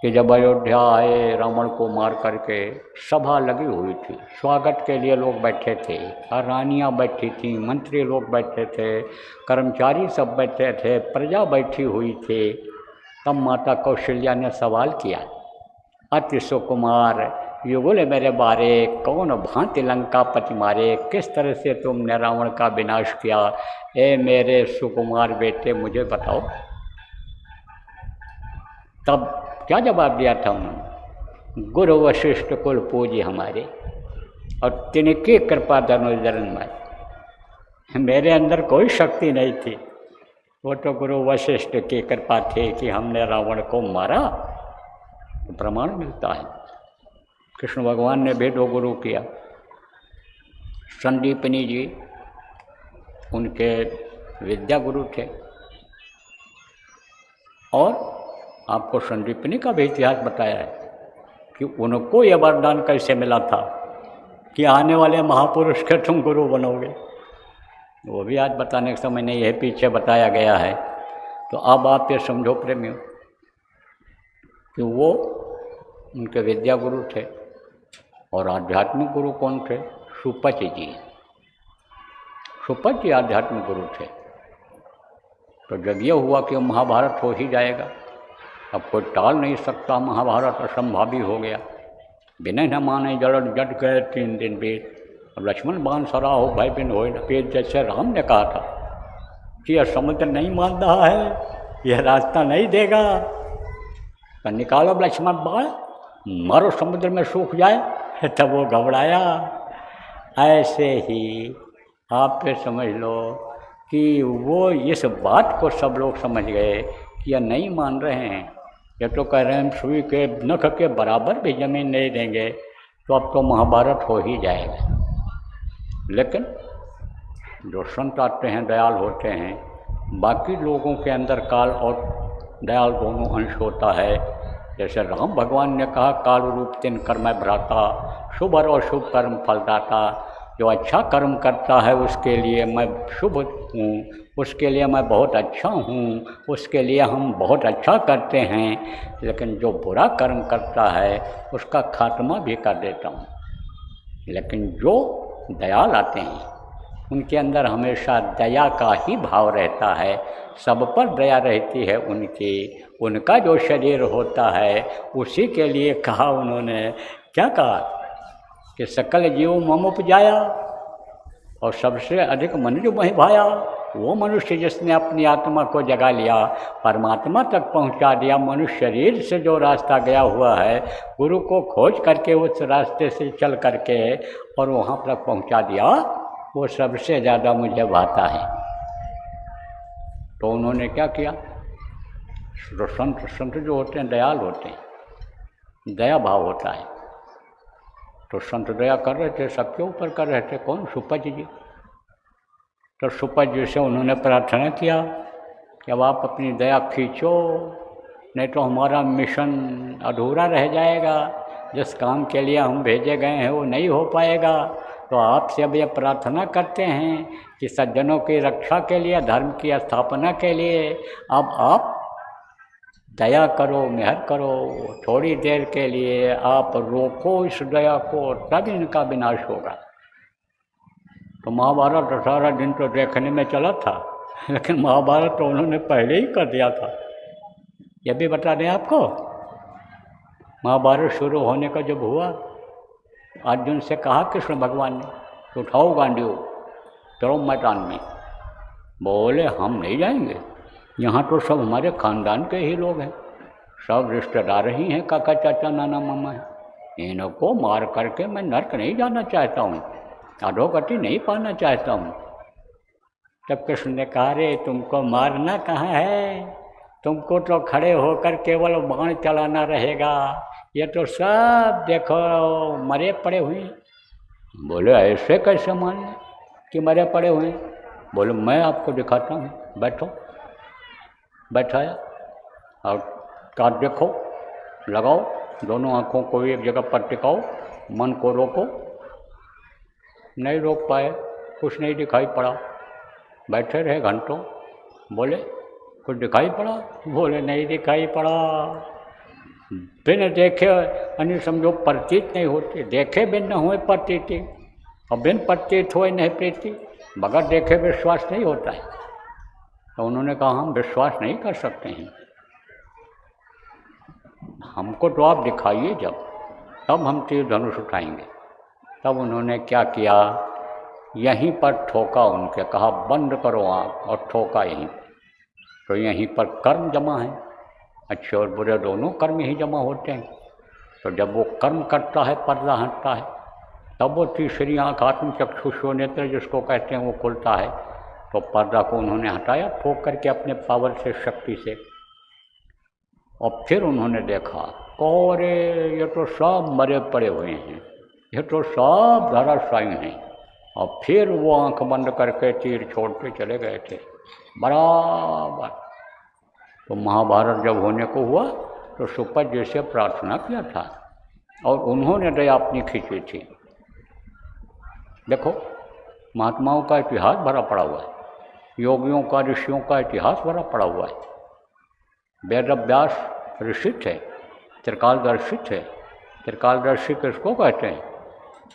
कि जब अयोध्या आए, रावण को मार करके, सभा लगी हुई थी, स्वागत के लिए लोग बैठे थे, रानियाँ बैठी थी, मंत्री लोग बैठे थे, कर्मचारी सब बैठे थे, प्रजा बैठी हुई थी। तब माता कौशल्या ने सवाल किया, अति सुकुमार युगल मेरे बारे, कौन भांति लंका पति मारे, किस तरह से तुमने रावण का विनाश किया, ए मेरे सुकुमार बेटे मुझे बताओ। तब क्या जवाब दिया था उन्होंने? गुरु वशिष्ठ कुल पूजी हमारे, और तिनकी कृपा धनुष धरन मारे। मेरे अंदर कोई शक्ति नहीं थी, वो तो गुरु वशिष्ठ की कृपा थी कि हमने रावण को मारा। तो प्रमाण मिलता है। कृष्ण भगवान ने भी 2 गुरु किया। संदीपनी जी उनके विद्या गुरु थे, और आपको संदीपनी का भी इतिहास बताया है कि उनको यह वरदान कैसे मिला था कि आने वाले महापुरुष के तुम गुरु बनोगे। वो भी आज बताने के समय नहीं है, पीछे बताया गया है। तो अब आप ये समझो प्रेमियों कि वो उनके विद्या गुरु थे और आध्यात्मिक गुरु कौन थे? सुपच जी। सुपच जी आध्यात्मिक गुरु थे। तो जब ये हुआ कि महाभारत हो ही जाएगा, अब कोई टाल नहीं सकता, महाभारत असंभावी हो गया। विनय न माने जड़ जट गए 3 दिन बीत, अब लक्ष्मण बाण सरा हो भय बिन हो न पेट। जैसे राम ने कहा था कि यह समुद्र नहीं मान रहा है, यह रास्ता नहीं देगा, तो निकालो लक्ष्मण बाण, मारो समुद्र में सूख जाए। तब वो घबराया। ऐसे ही आप फिर समझ लो कि वो इस बात को सब लोग समझ गए कि यह नहीं मान रहे हैं, ये तो कह रहे हैं सुई के नख के बराबर भी जमीन नहीं देंगे, तो अब तो महाभारत हो ही जाएगा। लेकिन जो संत आते हैं दयाल होते हैं, बाकी लोगों के अंदर काल और दयाल दोनों अंश होता है। जैसे राम भगवान ने कहा काल रूप तिन कर्म भ्राता, शुभ और अशुभ कर्म फलदाता। जो अच्छा कर्म करता है उसके लिए मैं शुभ हूँ, उसके लिए मैं बहुत अच्छा हूँ, उसके लिए हम बहुत अच्छा करते हैं। लेकिन जो बुरा कर्म करता है उसका खात्मा भी कर देता हूँ। लेकिन जो दयाल आते हैं उनके अंदर हमेशा दया का ही भाव रहता है, सब पर दया रहती है उनकी। उनका जो शरीर होता है उसी के लिए कहा उन्होंने, क्या कहा कि सकल जीव मम उपजाया और सबसे अधिक मनुष्य महि भाया। वो मनुष्य जिसने अपनी आत्मा को जगा लिया, परमात्मा तक पहुंचा दिया। मनुष्य शरीर से जो रास्ता गया हुआ है, गुरु को खोज करके उस रास्ते से चल करके और वहाँ तक पहुंचा दिया, वो सबसे ज़्यादा मुझे भाता है। तो उन्होंने क्या किया? संत जो होते हैं दयाल होते हैं, दया भाव होता है। तो संत दया कर रहे थे, सबके ऊपर कर रहे थे। कौन? सुपच जी। तो सुपच जी से उन्होंने प्रार्थना किया कि अब आप अपनी दया खींचो, नहीं तो हमारा मिशन अधूरा रह जाएगा। जिस काम के लिए हम भेजे गए हैं वो नहीं हो पाएगा। तो आपसे अब ये प्रार्थना करते हैं कि सज्जनों की रक्षा के लिए, धर्म की स्थापना के लिए अब आप दया करो, मेहर करो। थोड़ी देर के लिए आप रोको इस दया को, तब इनका विनाश होगा। तो महाभारत 18 दिन तो देखने में चला था, लेकिन महाभारत तो उन्होंने पहले ही कर दिया था। ये भी बता दें आपको, महाभारत शुरू होने का जब हुआ, अर्जुन से कहा कृष्ण भगवान ने, तो उठाओ गांडीओ, चलो मैदान में। बोले हम नहीं जाएंगे, यहाँ तो सब हमारे खानदान के ही लोग हैं, सब रिश्तेदार ही हैं, काका चाचा नाना मामा हैं। इनको मार करके मैं नर्क नहीं जाना चाहता हूँ, अधोगति नहीं पाना चाहता हूँ। तब कृष्ण ने कहा, रे तुमको मारना कहाँ है, तुमको तो खड़े होकर केवल बाण चलाना रहेगा। ये तो सब देखो मरे पड़े हुए हैं। बोले ऐसे कैसे मान लें कि मरे पड़े हुए हैं? बोले मैं आपको दिखाता हूँ, बैठो। बैठाया और काट देखो, लगाओ, दोनों आँखों को एक जगह पर टिकाओ, मन को रोको। नहीं रोक पाए, कुछ नहीं दिखाई पड़ा। बैठे रहे घंटों। बोले कुछ दिखाई पड़ा? बोले नहीं दिखाई पड़ा। बिन देखे यानी समझो प्रतीत नहीं होती, देखे बिन न हुए प्रतीति, और बिन प्रतीत हुए नहीं प्रीति। बगैर देखे विश्वास नहीं होता है। तो उन्होंने कहा हम विश्वास नहीं कर सकते हैं, हमको तो आप दिखाइए जब, तब हम तीर धनुष उठाएंगे। तब उन्होंने क्या किया, यहीं पर ठोका उनके, कहा बंद करो आँख, और ठोका यहीं। तो यहीं पर कर्म जमा है, अच्छे और बुरे दोनों कर्म ही जमा होते हैं। तो जब वो कर्म करता है, पर्दा हटता है, तब वो तीसरी आँख आत्म चक्षुषो नेत्र जिसको कहते हैं वो खुलता है। तो पर्दा को उन्होंने हटाया ठोक करके अपने पावर से, शक्ति से। और फिर उन्होंने देखा, अरे ये तो सब मरे पड़े हुए हैं, ये तो सब धराशायी हैं। और फिर वो आंख बंद करके तीर छोड़ते चले गए थे बराबर। तो महाभारत जब होने को हुआ तो सुपच जी से प्रार्थना किया था और उन्होंने दया अपनी खींची थी। देखो महात्माओं का इतिहास भरा पड़ा हुआ है, योगियों का, ऋषियों का इतिहास भरा पड़ा हुआ है। वेद व्यास ऋषि थे, त्रिकालदर्शी थे। त्रिकालदर्शी किसको कहते हैं?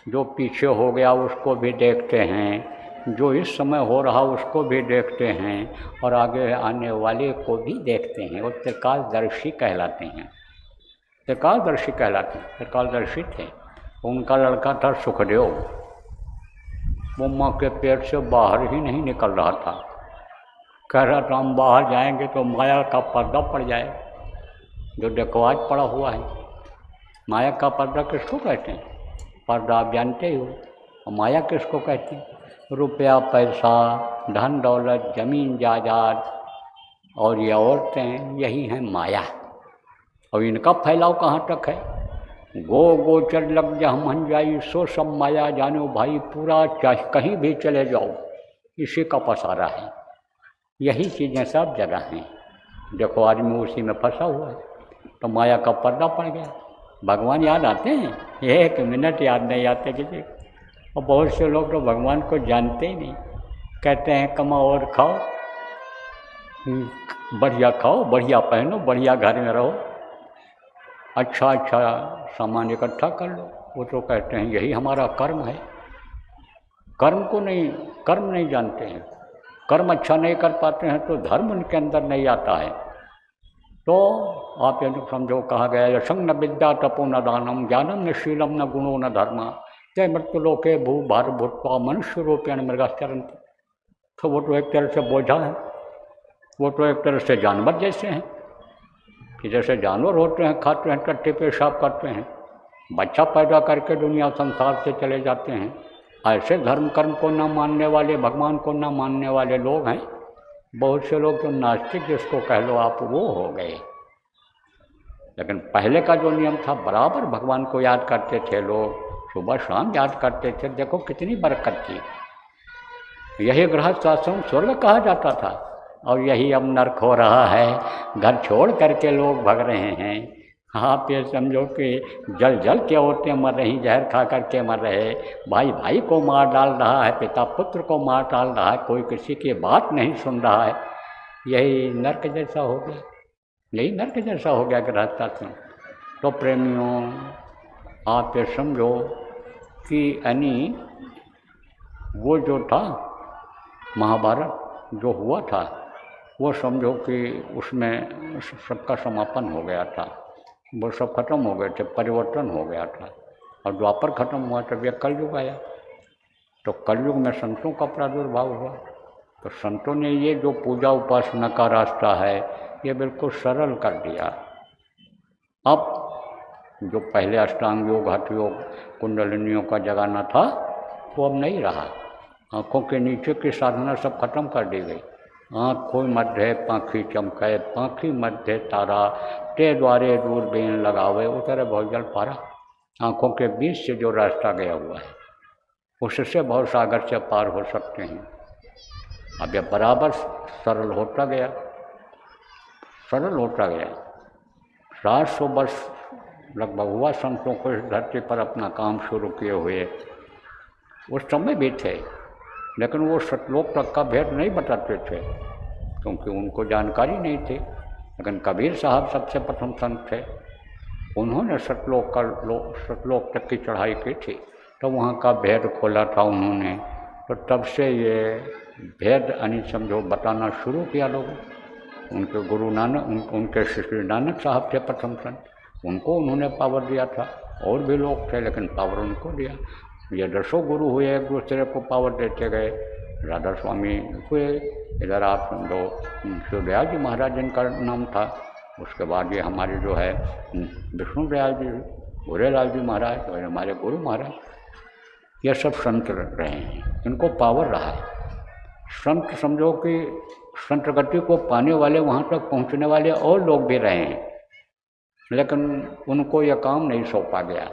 जो पीछे हो गया उसको भी देखते हैं, जो इस समय हो रहा उसको भी देखते हैं, और आगे आने वाले को भी देखते हैं। वो त्रिकालदर्शी कहलाते हैं, त्रिकालदर्शी कहलाते हैं, त्रिकालदर्शी थे। उनका लड़का था सुखदेव, वो माँ के पेट से बाहर ही नहीं निकल रहा था। कह रहा था हम बाहर जाएंगे तो माया का पर्दा पड़ जाए, जो देखो आज पड़ा हुआ है। माया का पर्दा किसको कहते हैं? पर्दा आप जानते ही हो। और माया किसको कहते हैं? रुपया पैसा, धन दौलत, जमीन जायदाद और ये औरतें, यही हैं माया। और इनका फैलाव कहाँ तक है? गो गोचर लग जा मन जाई, सो सब माया जानो भाई, पूरा चाहे कहीं भी चले जाओ इसी का पसारा है। यही चीज़ें सब जगह हैं। देखो आदमी उसी में फंसा हुआ है, तो माया का पर्दा पड़ गया। भगवान याद आते हैं? एक मिनट याद नहीं आते किसी। और बहुत से लोग तो भगवान को जानते ही नहीं, कहते हैं कमाओ और खाओ, बढ़िया खाओ, बढ़िया पहनो, बढ़िया घर में रहो, अच्छा अच्छा सामान इकट्ठा कर लो। वो तो कहते हैं यही हमारा कर्म है। कर्म को नहीं, कर्म नहीं जानते हैं, कर्म अच्छा नहीं कर पाते हैं तो धर्म उनके अंदर नहीं आता है। तो आप ये समझो, कहा गया यशं न विद्या तपो न दानम, ज्ञानम न शीलम न गुणो न धर्मा, ते मृत्युलोके भू भार भूत्वा मनुष्य रूपेण मृगाश्चरन्ति। तो वो तो एक तरह से बोझा है, वो तो एक तरह से जानवर जैसे हैं, कि जैसे जानवर होते हैं, खाते हैं, टट्टी पेशाब करते हैं, बच्चा पैदा करके दुनिया संसार से चले जाते हैं। ऐसे धर्म कर्म को न मानने वाले, भगवान को न मानने वाले लोग हैं। बहुत से लोग तो नास्तिक जिसको कह लो आप, वो हो गए। लेकिन पहले का जो नियम था, बराबर भगवान को याद करते थे लोग, सुबह शाम याद करते थे। देखो कितनी बरकत थी। यही गृहस्थ आश्रम स्वर्ग कहा जाता था, और यही अब नर्क हो रहा है। घर छोड़ करके लोग भाग रहे हैं। आप ये समझो कि जल जल के औरतें मर रही, जहर खा करके मर रहे, भाई भाई को मार डाल रहा है, पिता पुत्र को मार डाल रहा है, कोई किसी की बात नहीं सुन रहा है। यही नर्क जैसा हो गया, यही नर्क जैसा हो गया गृहस्थाश्रम। तो प्रेमियों, आप ये समझो कि वो जो था महाभारत जो हुआ था, वो समझो कि उसमें सबका समापन हो गया था, वो सब खत्म हो गए थे, परिवर्तन हो गया था। और द्वापर खत्म हुआ तब यह कलयुग आया। तो कलयुग में संतों का प्रादुर्भाव हुआ। तो संतों ने ये जो पूजा उपासना का रास्ता है, ये बिल्कुल सरल कर दिया। अब जो पहले अष्टांग योग, हठ योग, कुंडलिनियों का जगाना था, वो अब नहीं रहा। आँखों के नीचे की साधना सब खत्म कर दी गई। आँखों मध्य पाखी चमके, पाखी मध्य तारा, ते द्वारे दूरबीन लगावे, उतरे भवजल पारा। आँखों के बीच से जो रास्ता गया हुआ है, उससे भव सागर से पार हो सकते हैं। अब यह बराबर सरल होता गया, सरल होता गया। 700 वर्ष लगभग हुआ संतों को इस धरती पर अपना काम शुरू किए हुए। उस समय भी थे, लेकिन वो सतलोक तक का भेद नहीं बताते थे, क्योंकि उनको जानकारी नहीं थी। लेकिन कबीर साहब सबसे प्रथम संत थे, उन्होंने सतलोक तक की चढ़ाई की थी, तो वहाँ का भेद खोला था उन्होंने। तो तब से ये भेद समझो बताना शुरू किया लोगों। उनके गुरु नानक, उनके श्री नानक साहब थे प्रथम संत, उनको उन्होंने पावर दिया था। और भी लोग थे, लेकिन पावर उनको दिया। ये 10 गुरु हुए, एक दूसरे को पावर देते गए। राधा स्वामी हुए, इधर आप समझो शिवदयाल जी महाराज जिनका नाम था। उसके बाद ये हमारे जो है विष्णु दयाल जी, भूरेलाल जी महाराज और हमारे गुरु महाराज, ये सब संत रहे हैं, इनको पावर रहा है। संत समझो कि संत गति को पाने वाले, वहाँ तक पहुँचने वाले और लोग भी रहे हैं, लेकिन उनको यह काम नहीं सौंपा गया।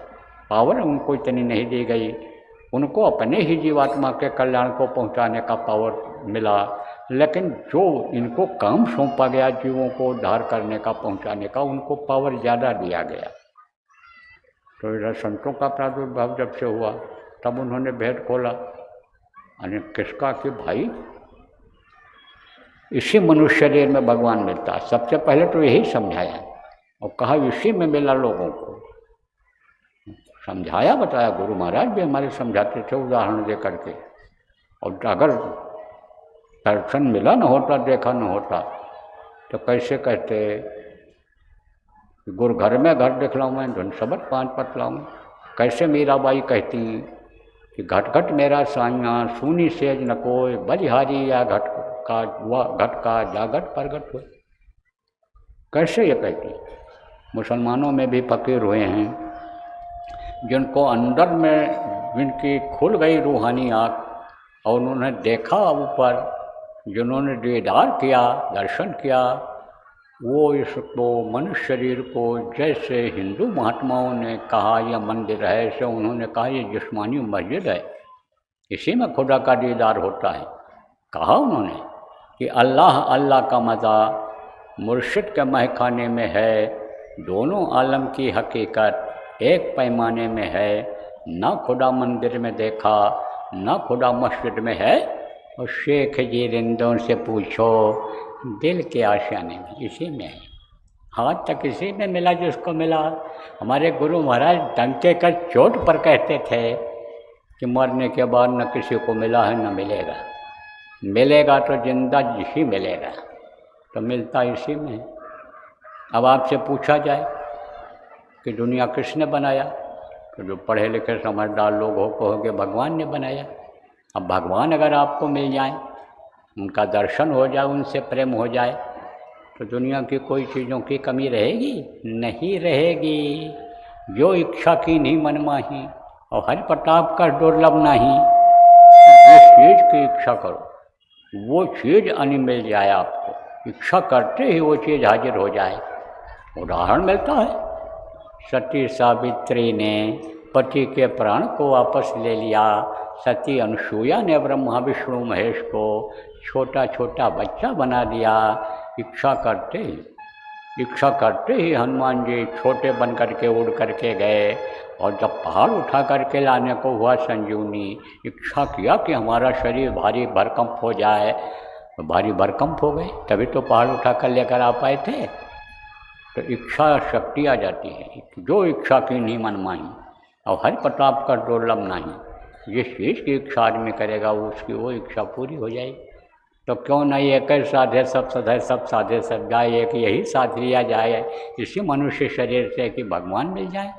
पावर उनको इतनी नहीं दी गई। उनको अपने ही जीवात्मा के कल्याण को पहुंचाने का पावर मिला, लेकिन जो इनको काम सौंपा गया जीवों को उद्धार करने का, पहुंचाने का, उनको पावर ज़्यादा दिया गया। तो इधर संतों का प्रादुर्भाव जब से हुआ, तब उन्होंने भेद खोला। अरे किसका कि भाई इसी मनुष्य शरीर में भगवान मिलता है। सबसे पहले तो यही समझाया और कहा इसी में मिला लोगों को, समझाया बताया। गुरु महाराज भी हमारे समझाते थे उदाहरण दे करके। और अगर दर्शन मिला न होता, देखा न होता, तो कैसे कहते गुरु घर में घर दिखलाऊँ मैं धुन सबक पान पतलाऊँ। कैसे मीराबाई कहती कि घट घट मेरा साइया सूनी सेज न कोय, बलिहारी या घट का जागट प्रगट हो। कैसे ये कहती। मुसलमानों में भी फकीर हुए हैं जिनको अंदर में जिनकी खुल गई रूहानी आँख और उन्होंने देखा ऊपर, जिन्होंने दीदार किया, दर्शन किया, वो इसको मनुष्य शरीर को जैसे हिंदू महात्माओं ने कहा यह मंदिर है, ऐसे उन्होंने कहा ये जिस्मानी मस्जिद है, इसी में खुदा का दीदार होता है। कहा उन्होंने कि अल्लाह अल्लाह का मज़ा मुर्शिद के महखाने में है, दोनों आलम की हकीकत एक पैमाने में है। ना खुदा मंदिर में देखा, ना खुदा मस्जिद में है। और शेख जी रिंदों से पूछो दिल के आशियाने में, इसी में है। हाथ तक इसी में मिला जिसको मिला। हमारे गुरु महाराज डंके का चोट पर कहते थे कि मरने के बाद न किसी को मिला है न मिलेगा, मिलेगा तो जिंदा ही मिलेगा, तो मिलता इसी में है। अब आपसे पूछा जाए कि दुनिया किसने बनाया, तो जो पढ़े लिखे समझदार लोग हो कहोगे भगवान ने बनाया। अब भगवान अगर आपको मिल जाए, उनका दर्शन हो जाए, उनसे प्रेम हो जाए, तो दुनिया की कोई चीज़ों की कमी रहेगी? नहीं रहेगी। जो इच्छा की नहीं मन माही, और हरि प्रताप का दुर्लभ नहीं। जिस चीज़ की इच्छा करो वो चीज़ अन्य मिल जाए आपको, इच्छा करते ही वो चीज़ हाजिर हो जाए। उदाहरण मिलता है, सती सावित्री ने पति के प्राण को वापस ले लिया। सती अनुसूया ने ब्रह्मा विष्णु महेश को छोटा छोटा बच्चा बना दिया। इच्छा करते ही हनुमान जी छोटे बन करके उड़ करके गए, और जब पहाड़ उठा करके लाने को हुआ संजीवनी, इच्छा किया कि हमारा शरीर भारी भरकंप हो जाए, तो भारी भरकंप हो गए, तभी तो पहाड़ उठा कर लेकर आ पाए थे। तो इच्छा शक्ति आ जाती है। जो इच्छा की नहीं मनमानी, और हरि प्रताप का दुर्लभ नहीं। जिस चीज़ की इच्छा आदमी करेगा उसकी वो इच्छा पूरी हो जाएगी। तो क्यों नहीं एक ही साधे सब सधे, सब साधे सब जाए, एक यही साध लिया जाए इसी मनुष्य शरीर से कि भगवान मिल जाए,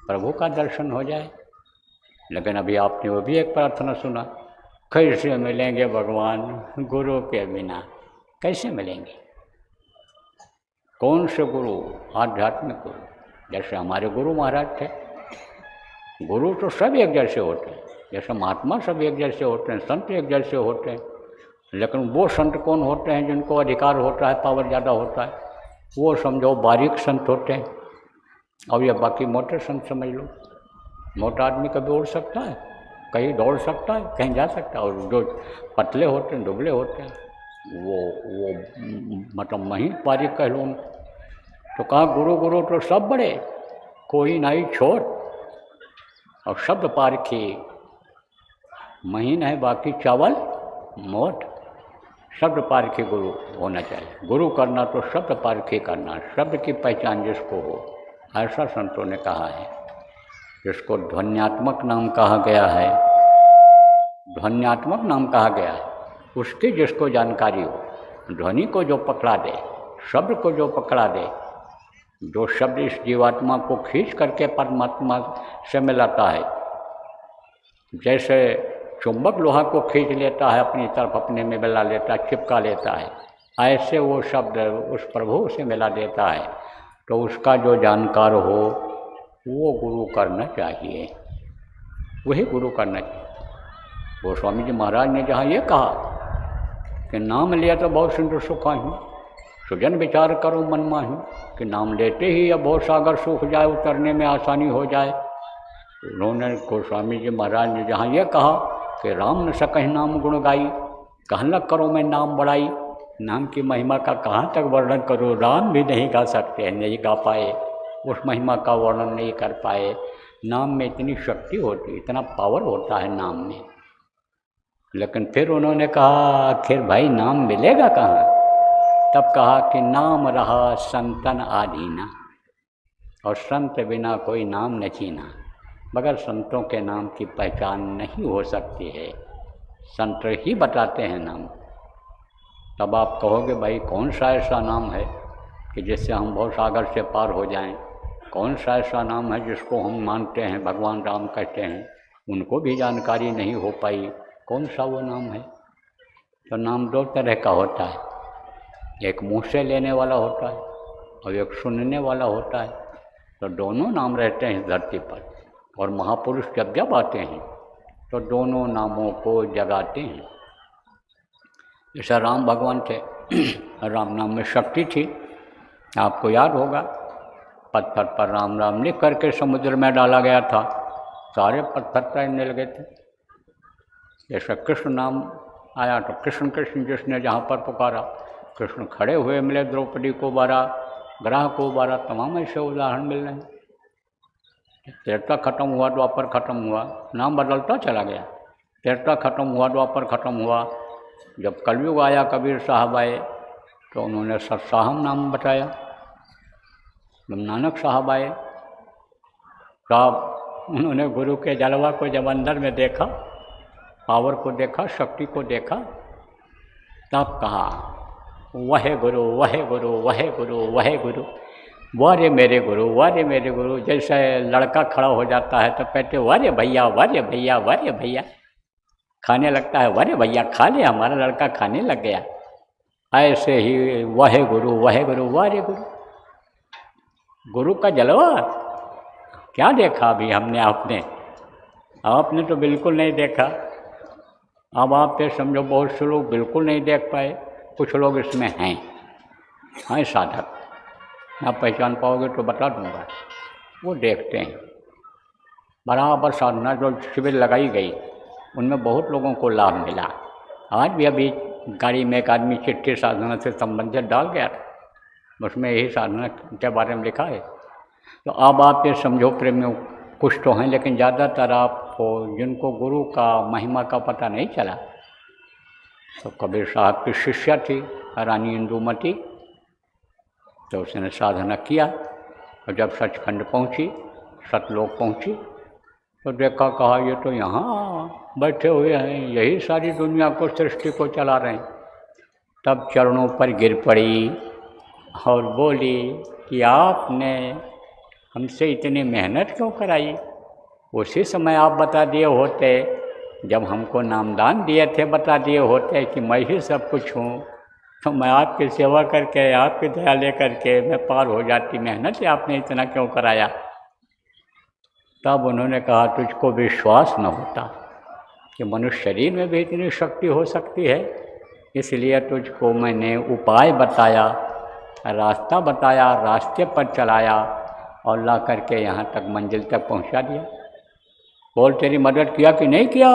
प्रभु का दर्शन हो जाए। लेकिन अभी आपने वो भी एक प्रार्थना सुना, कैसे मिलेंगे भगवान गुरु के बिना, कैसे मिलेंगे? कौन से गुरु? आध्यात्मिक गुरु। जैसे हमारे गुरु महाराज थे। गुरु तो सब एक जैसे होते हैं, जैसे महात्मा सब एक जैसे होते हैं, संत एक जैसे होते हैं। लेकिन वो संत कौन होते हैं जिनको अधिकार होता है, पावर ज़्यादा होता है? वो समझो बारीक संत होते हैं। और ये बाकी मोटे संत समझ लो। मोटा आदमी कभी उड़ सकता है, कहीं दौड़ सकता है, कहीं जा सकता है। और जो पतले होते हैं, दुबले होते हैं, वो मतलब महीन बारीक कह लो। तो कहा गुरु गुरु तो सब बड़े, कोई नहीं छोड़। और शब्द पारखी महीन है, बाकी चावल मोट। शब्द पारखी गुरु होना चाहिए। गुरु करना तो शब्द पारखी करना, शब्द की पहचान जिसको हो, ऐसा संतों ने कहा है। जिसको ध्वन्यात्मक नाम कहा गया है, ध्वन्यात्मक नाम कहा गया है, उसकी जिसको जानकारी हो, ध्वनि को जो पकड़ा दे, शब्द को जो पकड़ा दे, जो शब्द इस जीवात्मा को खींच करके परमात्मा से मिलाता है। जैसे चुंबक लोहा को खींच लेता है अपनी तरफ, अपने में मिला लेता है, चिपका लेता है, ऐसे वो शब्द उस प्रभु से मिला देता है। तो उसका जो जानकार हो वो गुरु करना चाहिए, वही गुरु करना चाहिए। वो स्वामी जी महाराज ने जहाँ ये कहा कि नाम लिया तो बहुत सुंदर सुखा हूँ, सुजन विचार करो मन माही, कि नाम लेते ही अब बहुत सागर सूख जाए, उतरने में आसानी हो जाए। उन्होंने गोस्वामी जी महाराज ने जहाँ ये कहा कि राम न सकहि नाम गुण गाई, कहन करो मैं नाम बढ़ाई। नाम की महिमा का कहाँ तक वर्णन करूँ? राम भी नहीं गा सकते, नहीं गा पाए, उस महिमा का वर्णन नहीं कर पाए। नाम में इतनी शक्ति होती, इतना पावर होता है नाम में। लेकिन फिर उन्होंने कहा आखिर भाई नाम मिलेगा कहाँ? तब कहा कि नाम रहा संतन आधीना, और संत बिना कोई न चीना। मगर संतों के नाम की पहचान नहीं हो सकती है, संत ही बताते हैं नाम। तब आप कहोगे भाई कौन सा ऐसा नाम है कि जिससे हम भवसागर से पार हो जाएं? कौन सा ऐसा नाम है जिसको हम मानते हैं भगवान राम कहते हैं, उनको भी जानकारी नहीं हो पाई कौन सा वो नाम है? तो नाम दो तरह का होता है, एक मुँह से लेने वाला होता है और एक सुनने वाला होता है। तो दोनों नाम रहते हैं इस धरती पर, और महापुरुष जब आते हैं तो दोनों नामों को जगाते हैं। जैसा राम भगवान थे, राम नाम में शक्ति थी, आपको याद होगा। पत्थर पर राम राम लिख करके समुद्र में डाला गया था, सारे पत्थर तैरने लगे थे। जैसा कृष्ण नाम आया तो कृष्ण कृष्ण जिसने जहाँ पर पुकारा, कृष्ण खड़े हुए मिले, द्रौपदी को बारा, ग्रह को बारा, तमाम ऐसे उदाहरण मिल रहे हैं। त्रेता खत्म हुआ, द्वापर खत्म हुआ, नाम बदलता चला गया। त्रेता खत्म हुआ, द्वापर खत्म हुआ, जब कलयुग आया कबीर साहब आए तो उन्होंने सत्साहम नाम बताया। जब नानक साहब आए तब उन्होंने गुरु के जलवा को जब अंदर में देखा, पावर को देखा, शक्ति को देखा, तब कहा वह गुरु वह गुरु वह गुरु वह गुरु, वारे मेरे गुरु वारे मेरे गुरु। जैसे लड़का खड़ा हो जाता है तो कहते वारे भैया वारे भैया वारे भैया, खाने लगता है वारे भैया खा ले, हमारा लड़का खाने लग गया। ऐसे ही वह गुरु वारे गुरु। गुरु का जलवा क्या देखा अभी हमने, आपने तो बिल्कुल नहीं देखा। अब आप पे समझो बहुत से लोग बिल्कुल नहीं देख पाए, कुछ लोग इसमें हैं साधक, आप पहचान पाओगे तो बता दूंगा। वो देखते हैं बराबर साधना जो शिविर लगाई गई उनमें बहुत लोगों को लाभ मिला। आज भी अभी गाड़ी में एक आदमी चिट्ठी साधना से संबंधित डाल गया था, उसमें यही साधना के बारे में लिखा है। तो अब आप ये समझो प्रेमियों, कुछ तो हैं लेकिन ज़्यादातर आपको जिनको गुरु का महिमा का पता नहीं चला। तो कबीर साहब की शिष्या थी रानी इंदुमती, तो उसने साधना किया, और जब सचखंड पहुंची, सतलोक पहुंची, तो देखा, कहा ये तो यहाँ बैठे हुए हैं, यही सारी दुनिया को सृष्टि को चला रहे हैं। तब चरणों पर गिर पड़ी और बोली कि आपने हमसे इतनी मेहनत क्यों कराई? उसी समय आप बता दिए होते, जब हमको नामदान दिए थे बता दिए होते कि मैं ही सब कुछ हूँ, तो मैं आपकी सेवा करके, आपकी दया ले करके मैं पार हो जाती। मेहनत आपने इतना क्यों कराया? तब उन्होंने कहा तुझको विश्वास न होता कि मनुष्य शरीर में भी इतनी शक्ति हो सकती है, इसलिए तुझको मैंने उपाय बताया, रास्ता बताया, रास्ते पर चलाया और ला करके यहाँ तक मंजिल तक पहुँचा दिया। बोल तेरी मदद किया कि नहीं किया?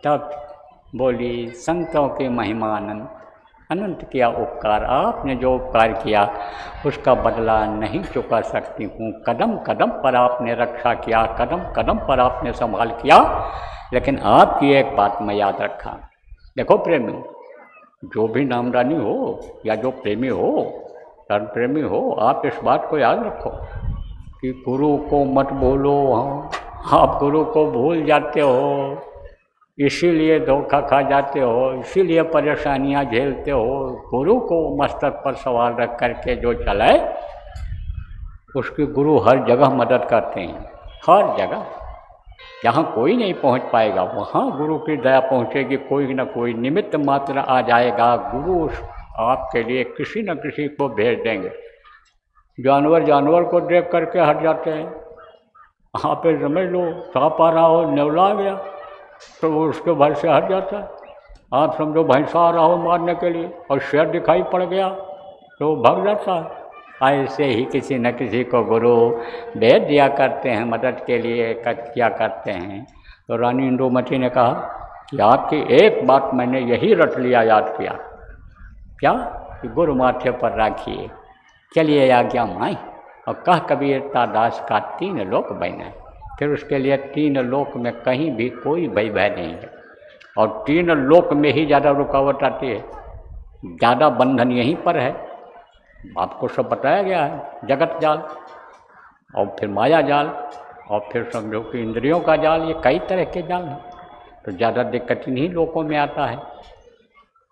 तब बोली संतों की महिमा अनंत किया उपकार, आपने जो उपकार किया उसका बदला नहीं चुका सकती हूँ। कदम कदम पर आपने रक्षा किया, कदम कदम पर आपने संभाल किया, लेकिन आपकी एक बात मैं याद रखा। देखो प्रेमी, जो भी नामदानी हो या जो प्रेमी हो, धर्म प्रेमी हो, आप इस बात को याद रखो कि गुरु को मत भूलो। आप गुरु को भूल जाते हो, इसीलिए धोखा खा जाते हो, इसीलिए परेशानियां झेलते हो। गुरु को मस्तक पर सवार रख करके जो चलाए, उसके गुरु हर जगह मदद करते हैं, हर जगह। जहाँ कोई नहीं पहुँच पाएगा वहाँ गुरु की दया पहुँचेगी, कोई न कोई निमित्त मात्र आ जाएगा, गुरु आपके लिए किसी न किसी को भेज देंगे। जानवर को देख करके हट जाते हैं, आप समझ लो सांप आ रहा हो, नेवला आ गया तो वो उसके भय से हट जाता है। आप समझो भैंसा आ रहा हो मारने के लिए और शेर दिखाई पड़ गया तो भाग जाता है। ऐसे ही किसी न किसी को गुरु भेज दिया करते हैं मदद के लिए, किया करते हैं। तो रानी इंदुमती ने कहा कि आपकी एक बात मैंने यही रट लिया, याद किया, क्या कि गुरु माथे पर राखिए, चलिए आज्ञा माई, और कह कबीर दास का 3 लोक बना। फिर उसके लिए 3 लोक में कहीं भी कोई भय नहीं है। और 3 लोक में ही ज़्यादा रुकावट आती है, ज़्यादा बंधन यहीं पर है। आपको सब बताया गया है, जगत जाल और फिर माया जाल और फिर समझो कि इंद्रियों का जाल, ये कई तरह के जाल हैं। तो ज़्यादा दिक्कत इन्हीं लोकों में आता है।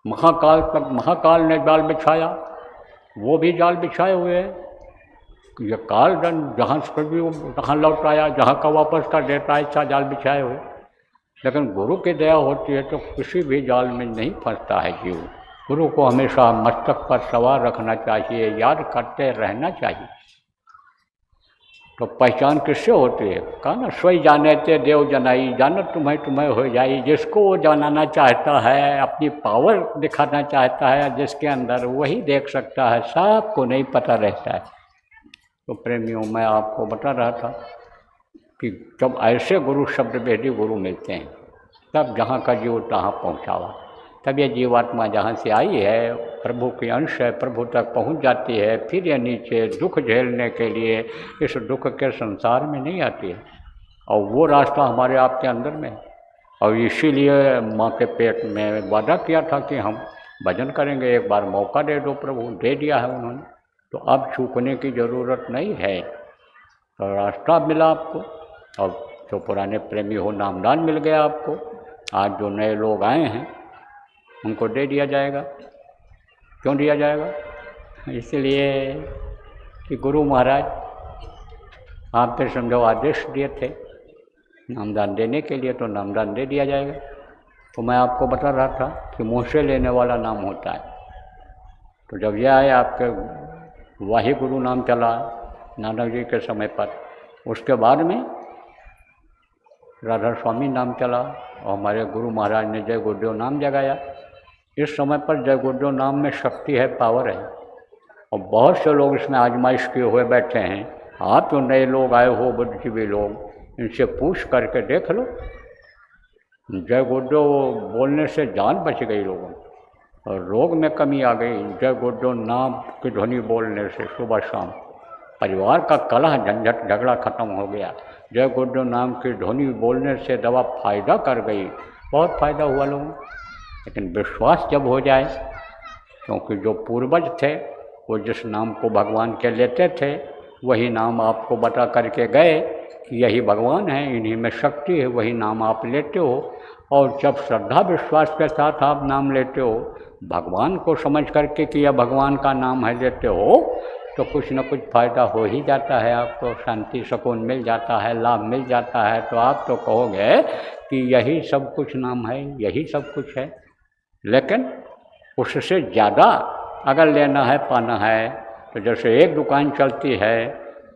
महाकाल तक महाकाल ने जाल बिछाया, वो भी जाल बिछाए हुए हैं। ये काल दंड जहाँ से भी जहाँ लौट आया, जहाँ का वापस कर देता है, ऐसा जाल बिछाए हुए। लेकिन गुरु की दया होती है तो किसी भी जाल में नहीं फंसता है जीव। गुरु को हमेशा मस्तक पर सवार रखना चाहिए, याद करते रहना चाहिए। तो पहचान किससे होती है? कहा ना, स्वयं जाने ते देव जनाई, जानत तुम्हें तुम्हें हो जाई। जिसको वो जानना चाहता है, अपनी पावर दिखाना चाहता है जिसके अंदर, वही देख सकता है, सबको नहीं पता रहता है। तो प्रेमियों, मैं आपको बता रहा था कि जब ऐसे गुरु शब्द भेदी गुरु मिलते हैं, तब जहाँ का जीव तहाँ पहुँचा हुआ। तब ये जीवात्मा जहाँ से आई है, प्रभु के अंश है, प्रभु तक पहुँच जाती है। फिर ये नीचे दुख झेलने के लिए इस दुख के संसार में नहीं आती है। और वो रास्ता हमारे आपके अंदर में है। और इसीलिए माँ के पेट में वादा किया था कि हम भजन करेंगे, एक बार मौका दे दो प्रभु, दे दिया है उन्होंने। तो अब चूकने की ज़रूरत नहीं है। तो रास्ता मिला आपको, और जो पुराने प्रेमी हो, नामदान मिल गया आपको। आज जो नए लोग आए हैं उनको दे दिया जाएगा। क्यों दिया जाएगा? इसलिए कि गुरु महाराज आप पे समझो आदेश दिए थे नामदान देने के लिए, तो नामदान दे दिया जाएगा। तो मैं आपको बता रहा था कि मुँह से लेने वाला नाम होता है। तो जब यह आए आपके वाही गुरु नाम चला नानक जी के समय पर, उसके बाद में राधा स्वामी नाम चला और हमारे गुरु महाराज ने जय गुरुदेव नाम जगाया। इस समय पर जय गुरुदेव नाम में शक्ति है, पावर है। और बहुत से लोग इसमें आजमाइश किए हुए बैठे हैं। आप जो नए लोग आए हो, बुद्धिजीवी लोग, इनसे पूछ करके देख लो। जय गुरुदेव बोलने से जान बच गई लोगों की, और रोग में कमी आ गई। जय गुरुदेव नाम की ध्वनि बोलने से सुबह शाम परिवार का कलह झंझट झगड़ा खत्म हो गया। जय गुरुदेव नाम की ध्वनि बोलने से दवा फायदा कर गई, बहुत फायदा हुआ लोगों को। लेकिन विश्वास जब हो जाए, क्योंकि जो पूर्वज थे वो जिस नाम को भगवान के लेते थे, वही नाम आपको बता करके गए कि यही भगवान है, इन्हीं में शक्ति है, वही नाम आप लेते हो। और जब श्रद्धा विश्वास के साथ आप नाम लेते हो, भगवान को समझ करके कि यह भगवान का नाम है लेते हो, तो कुछ न कुछ फ़ायदा हो ही जाता है। आपको शांति सुकून मिल जाता है, लाभ मिल जाता है। तो आप तो कहोगे कि यही सब कुछ नाम है, यही सब कुछ है। लेकिन उससे ज़्यादा अगर लेना है, पाना है, तो जैसे एक दुकान चलती है,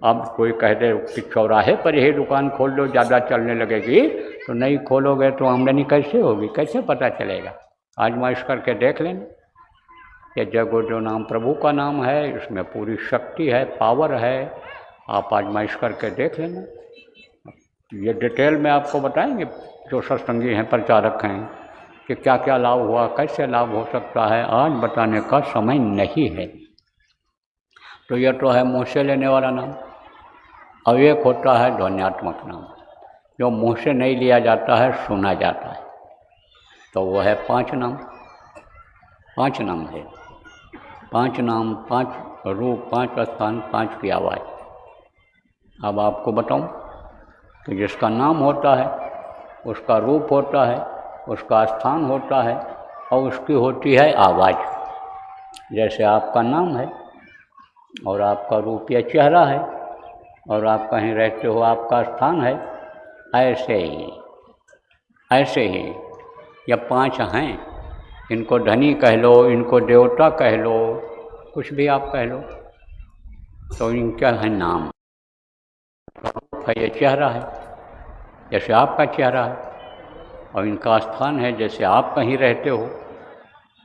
अब कोई कह दे कि चौराहे पर यही दुकान खोल लो, ज़्यादा चलने लगेगी, तो नहीं खोलोगे तो आमदनी कैसे होगी, कैसे पता चलेगा? आजमाइश करके देख लेना। ये जय गुरुदेव नाम प्रभु का नाम है, इसमें पूरी शक्ति है, पावर है। आप आजमाइश करके देख लेना। ये डिटेल में आपको बताएंगे जो सत्संगी हैं, प्रचारक हैं, कि क्या क्या लाभ हुआ, कैसे लाभ हो सकता है। आज बताने का समय नहीं है। तो यह तो है मुँह से लेने वाला नाम। अब एक होता है ध्वन्यात्मक नाम, जो मुँह से नहीं लिया जाता है, सुना जाता है। तो वह है 5 नाम। 5 नाम है, 5 नाम, 5 रूप, 5 स्थान, 5 की आवाज़। अब आपको बताऊं कि जिसका नाम होता है, उसका रूप होता है, उसका स्थान होता है, और उसकी होती है आवाज़। जैसे आपका नाम है और आपका रूप या चेहरा है, और आप कहीं रहते हो, आपका स्थान है, ऐसे ही ये 5 हैं। इनको धनी कह लो, इनको देवता कह लो, कुछ भी आप कह लो, तो इनका है नाम। ये चेहरा है, जैसे आपका चेहरा है, और इनका स्थान है, जैसे आप कहीं रहते हो,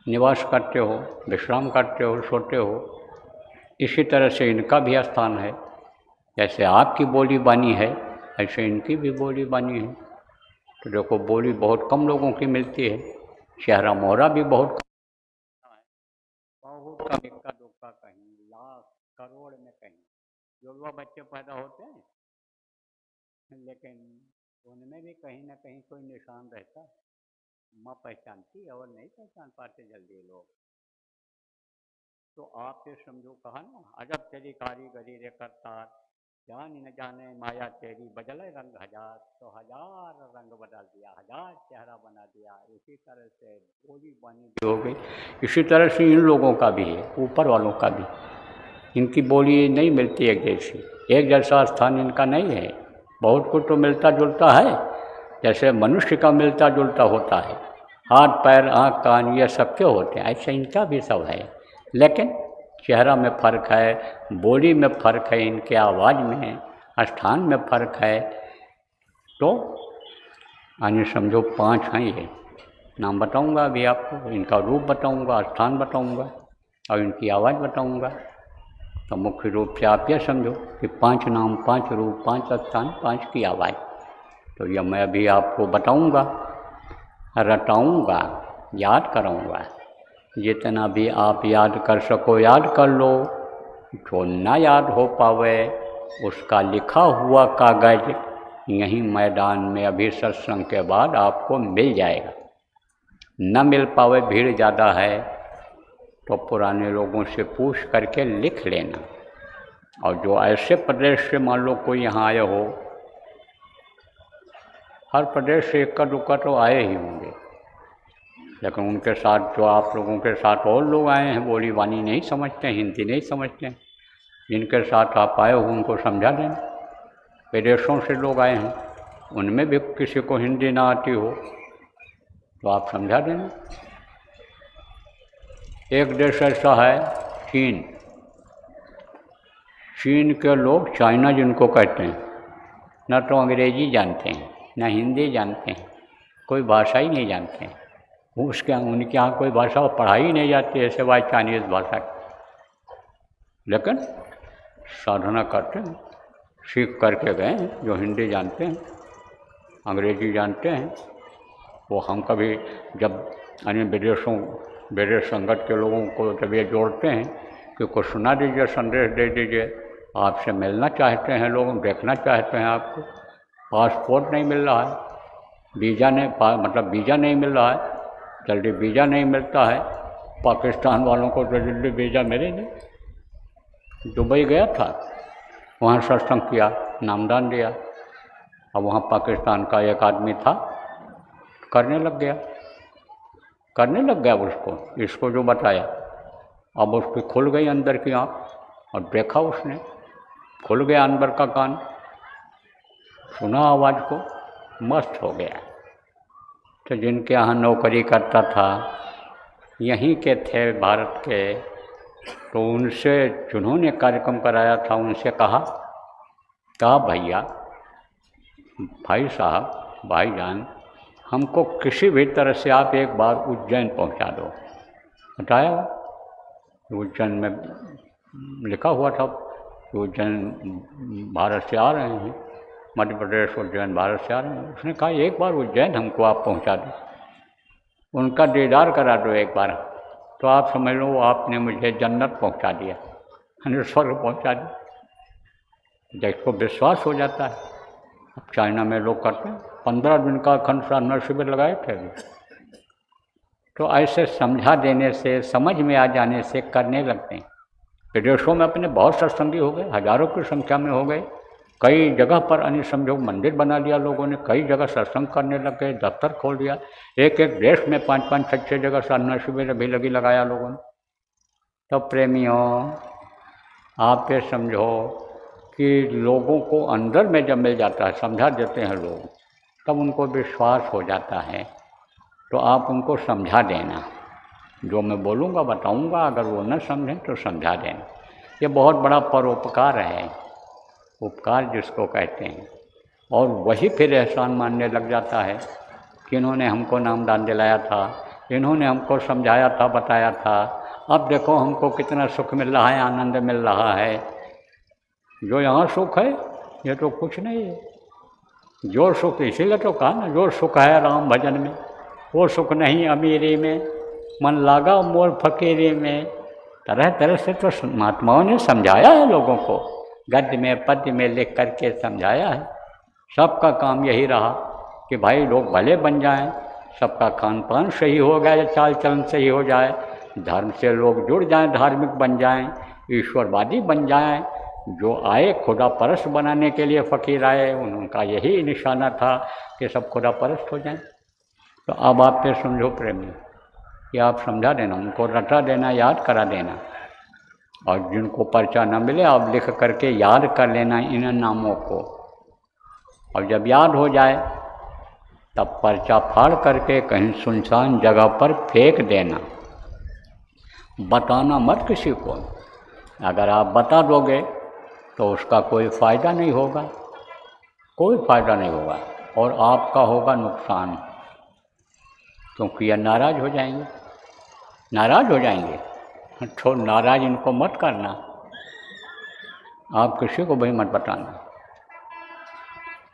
निवास करते हो, विश्राम करते हो, सोते हो, इसी तरह से इनका भी स्थान है। जैसे आपकी बोली बानी है, ऐसे इनकी भी बोली बानी है। तो देखो, बोली बहुत कम लोगों की मिलती है, चेहरा मोहरा भी बहुत कम, इक्का दुक्का कहीं, लाख करोड़ में कहीं। जो बच्चे पैदा होते हैं लेकिन उनमें भी कहीं ना कहीं कोई निशान रहता। माँ पहचानती है और नहीं पहचान पाते जल्दी लोग। तो आप ये समझो, कहा ना, अजब तेरी कारीगरी रे करतार, जान न जाने माया तेरी बदले रंग हजार। तो हजार रंग बदल दिया, हजार चेहरा बना दिया। इसी तरह से बोली बानी भी हो गई। इसी तरह से इन लोगों का भी है, ऊपर वालों का भी। इनकी बोली नहीं मिलती एक जैसी, एक जैसा स्थान इनका नहीं है। बहुत कुछ तो मिलता जुलता है, जैसे मनुष्य का मिलता जुलता होता है, हाथ पैर आँख कान ये सबके होते हैं, ऐसे इनका भी सब है। लेकिन चेहरा में फ़र्क है, बोली में फ़र्क है, इनके आवाज़ में, स्थान में फ़र्क है। तो यानी समझो 5 हैं ये। नाम बताऊंगा अभी आपको, इनका रूप बताऊंगा, स्थान बताऊंगा और इनकी आवाज़ बताऊंगा। तो मुख्य रूप से आप ये समझो कि 5 नाम, 5 रूप, 5 स्थान, 5 की आवाज़। तो यह मैं अभी आपको बताऊंगा, रटाऊंगा, याद कराऊंगा। जितना भी आप याद कर सको याद कर लो, जो ना याद हो पावे उसका लिखा हुआ कागज यहीं मैदान में अभी सत्संग के बाद आपको मिल जाएगा। न मिल पावे, भीड़ ज़्यादा है, तो पुराने लोगों से पूछ करके लिख लेना। और जो ऐसे प्रदेश से मान लो कोई यहाँ आए हो, हर प्रदेश से इक्का दुक्का तो आए ही होंगे, लेकिन उनके साथ जो आप लोगों के साथ और लोग आए हैं, बोली वाणी नहीं समझते, हिंदी नहीं समझते, जिनके साथ आप आए हो उनको समझा देना। विदेशों से लोग आए हैं, उनमें भी किसी को हिंदी ना आती हो तो आप समझा देना। एक देश ऐसा है चीन। चीन के लोग, चाइना जिनको कहते हैं, न तो अंग्रेजी जानते हैं, न हिंदी जानते हैं, कोई भाषा ही नहीं जानते हैं। उसके उनके यहाँ कोई भाषा पढ़ाई नहीं जाती है सिवाय चाइनीज़ भाषा की। लेकिन साधना करते हैं, सीख करके गए हैं। जो हिंदी जानते हैं, अंग्रेजी जानते हैं, वो हम कभी जब अन्य विदेश संगत के लोगों को जब ये जोड़ते हैं कि कुछ सुना दीजिए, संदेश दे दीजिए, आपसे मिलना चाहते हैं लोग, देखना चाहते हैं आपको, पासपोर्ट नहीं मिल रहा है, वीज़ा नहीं मिल रहा है, जल्दी वीज़ा नहीं मिलता है। पाकिस्तान वालों को तो जल्दी वीज़ा मिले नहीं। दुबई गया था, वहाँ सत्संग किया, नामदान दिया। अब वहाँ पाकिस्तान का एक आदमी था, करने लग गया इसको जो बताया। अब उसकी खुल गई अंदर की आँख और देखा उसने, खुल गया अंदर का कान, सुना आवाज़ को, मस्त हो गया। तो जिनके यहाँ नौकरी करता था, यहीं के थे भारत के, तो उनसे जिन्होंने कार्यक्रम कराया था उनसे कहा भैया, भाई साहब, भाईजान, हमको किसी भी तरह से आप एक बार उज्जैन पहुंचा दो। बताया, उज्जैन में लिखा हुआ था कि उज्जैन भारत से आ रहे हैं, मध्य प्रदेश उज्जैन भारत से आ रहे हैं। उसने कहा एक बार उज्जैन हमको आप पहुंचा दो, उनका दीदार करा दो एक बार, तो आप समझ लो आपने मुझे जन्नत पहुंचा दिया, स्वर्ग पहुंचा दिया। जिसको विश्वास हो जाता है। अब चाइना में लोग करते हैं, 15 दिन का अखंड साधना शिविर लगाए थे अभी। तो ऐसे समझा देने से, समझ में आ जाने से करने लगते हैं। विदेशों में अपने बहुत सत्संगी हो गए, हजारों की संख्या में हो गए। कई जगह पर अन्य समझो मंदिर बना लिया लोगों ने, कई जगह सत्संग करने लग गए, दफ्तर खोल दिया। एक देश में 5-5, 6-6 जगह साधना शिविर अभी लगाया लोगों ने। तो प्रेमियों, आप ये समझो कि लोगों को अंदर में जब मिल जाता है, समझा देते हैं लोग, तब उनको विश्वास हो जाता है। तो आप उनको समझा देना, जो मैं बोलूँगा बताऊँगा, अगर वो न समझें तो समझा देना। ये बहुत बड़ा परोपकार है, उपकार जिसको कहते हैं। और वही फिर एहसान मानने लग जाता है कि इन्होंने हमको नामदान दिलाया था, इन्होंने हमको समझाया था, बताया था, अब देखो हमको कितना सुख मिल रहा है, आनंद मिल रहा है। जो यहाँ सुख है ये तो कुछ नहीं है। जो सुख, इसीलिए तो कहा ना, जो सुख है राम भजन में, वो सुख नहीं अमीरी में, मन लागा मोर फकीरी में। तरह तरह से तो महात्माओं ने समझाया है लोगों को, गद्य में पद्य में लिख करके समझाया है। सबका काम यही रहा कि भाई लोग भले बन जाएं, सबका खान पान सही हो गया या चाल चलन सही हो जाए, धर्म से लोग जुड़ जाएं, धार्मिक बन जाएं, ईश्वरवादी बन जाएं। जो आए खुदा परस्त बनाने के लिए फ़कीर आए, उनका यही निशाना था कि सब खुदा परस्त हो जाएं। तो अब आप पे समझो प्रेमी कि आप समझा देना, उनको रटा देना, याद करा देना, और जिनको पर्चा न मिले आप लिख करके याद कर लेना इन नामों को। और जब याद हो जाए तब पर्चा फाड़ करके कहीं सुनसान जगह पर फेंक देना, बताना मत किसी को। अगर आप बता दोगे तो उसका कोई फ़ायदा नहीं होगा, कोई फ़ायदा नहीं होगा, और आपका होगा नुकसान, क्योंकि यह नाराज़ हो जाएंगे, नाराज़ हो जाएंगे। तो नाराज़ इनको मत करना, आप किसी को भी मत बताना,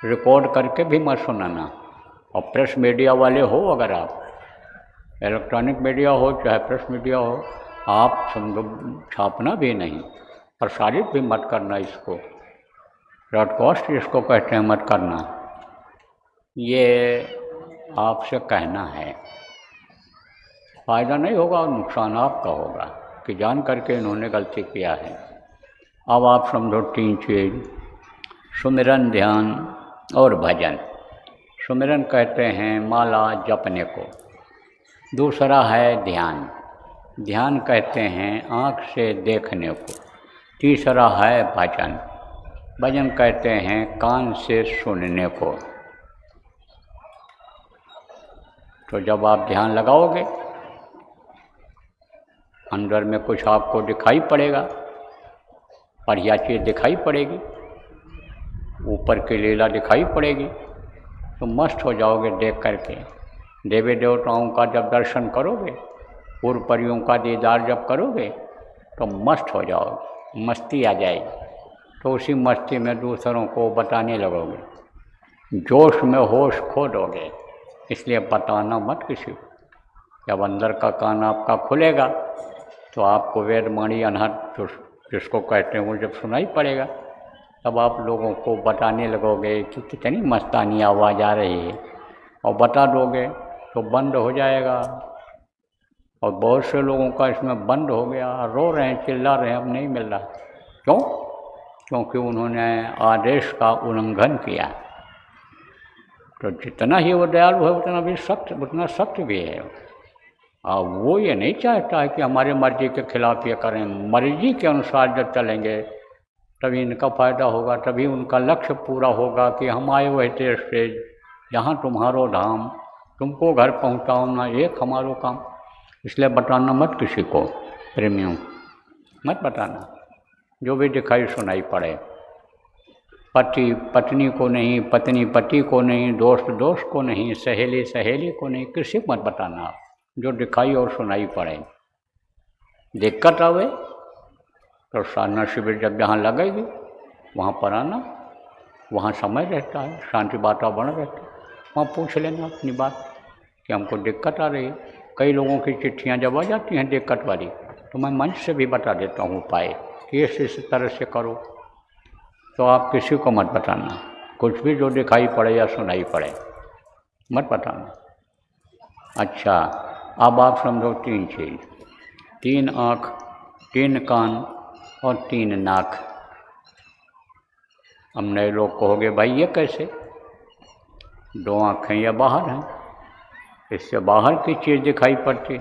रिकॉर्ड करके भी मत सुनाना। और प्रेस मीडिया वाले हो, अगर आप इलेक्ट्रॉनिक मीडिया हो चाहे प्रेस मीडिया हो, आप छापना भी नहीं, प्रसारित भी मत करना, इसको ब्रॉडकास्ट जिसको कहते हैं मत करना। ये आपसे कहना है, फ़ायदा नहीं होगा और नुकसान आपका होगा कि जान करके इन्होंने गलती किया है। अब आप समझो 3 चीज़, सुमिरन, ध्यान और भजन। सुमिरन कहते हैं माला जपने को, दूसरा है ध्यान, ध्यान कहते हैं आँख से देखने को, तीसरा है भजन, भजन कहते हैं कान से सुनने को। तो जब आप ध्यान लगाओगे अंदर में कुछ आपको दिखाई पड़ेगा, बढ़िया चीज़ दिखाई पड़ेगी, ऊपर की लीला दिखाई पड़ेगी, तो मस्त हो जाओगे देख करके। देवी देवताओं का जब दर्शन करोगे, पूर्व परियों का दीदार जब करोगे तो मस्त हो जाओगे, मस्ती आ जाएगी। तो उसी मस्ती में दूसरों को बताने लगोगे, जोश में होश खो दोगे। इसलिए बताना मत किसी को। जब अंदर का कान आपका खुलेगा तो आपको वेदवाणी अनहद जिसको कहते हैं वो जब सुनाई पड़ेगा, तब आप लोगों को बताने लगोगे कि कितनी मस्तानी आवाज़ आ रही है, और बता दोगे तो बंद हो जाएगा। और बहुत से लोगों का इसमें बंद हो गया, रो रहे हैं, चिल्ला रहे हैं, अब नहीं मिल रहा। क्यों? क्योंकि उन्होंने आदेश का उल्लंघन किया। तो जितना ही वो दयालु है उतना भी सख्त, उतना सख्त भी है। वो ये नहीं चाहता है कि हमारे मर्जी के खिलाफ ये करें। मर्जी के अनुसार जब चलेंगे तभी इनका फ़ायदा होगा, तभी उनका लक्ष्य पूरा होगा कि हम आए हुए देश से जहाँ तुम्हारो धाम, तुमको घर पहुँचाना एक हमारो काम। इसलिए बताना मत किसी को, प्रेमियों मत बताना, जो भी दिखाई सुनाई पड़े। पति पत्नी को नहीं, पत्नी पति को नहीं, दोस्त दोस्त को नहीं, सहेली सहेली को नहीं, किसी को मत बताना आप, जो दिखाई और सुनाई पड़े। दिक्कत आवे तो साधना शिविर जब जहाँ लगेगी वहाँ पर आना, वहाँ समय रहता है, शांति वातावरण रहता है, वहाँ पूछ लेना अपनी बात कि हमको दिक्कत आ रही है। कई लोगों की चिट्ठियाँ जब आ जाती हैं दिक्कत वाली, तो मैं मंच से भी बता देता हूँ उपाय कि इस तरह से करो। तो आप किसी को मत बताना, कुछ भी जो दिखाई पड़े या सुनाई पड़े मत बताना। अच्छा, अब आप समझो 3 चीज़, 3 आँख, 3 कान और 3 नाक। हम नए लोग कहोगे भाई ये कैसे, 2 आँखें या बाहर हैं, इससे बाहर की चीज़ दिखाई पड़ती,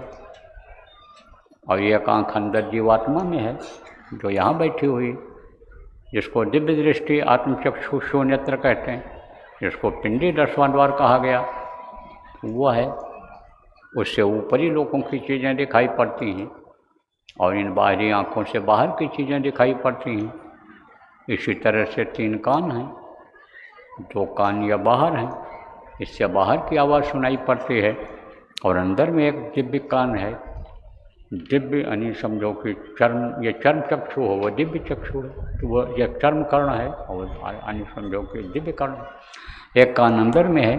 और एक आँख अंदर जीवात्मा में है जो यहाँ बैठी हुई, जिसको दिव्य दृष्टि आत्मचक्षु नेत्र कहते हैं, जिसको पिंडी 10वां द्वार कहा गया, वो है। उससे ऊपरी लोगों की चीज़ें दिखाई पड़ती हैं और इन बाहरी आँखों से बाहर की चीज़ें दिखाई पड़ती हैं। इसी तरह से 3 कान हैं, 2 कान या बाहर हैं, इससे बाहर की आवाज़ सुनाई पड़ती है, और अंदर में एक दिव्य कान है। दिव्य यानी समझो कि चर्म, ये चर्म चक्षु हो वो दिव्य चक्षु है, तो वो ये चर्म कर्ण है, और यानी समझो कि दिव्य कर्ण। एक कान अंदर में है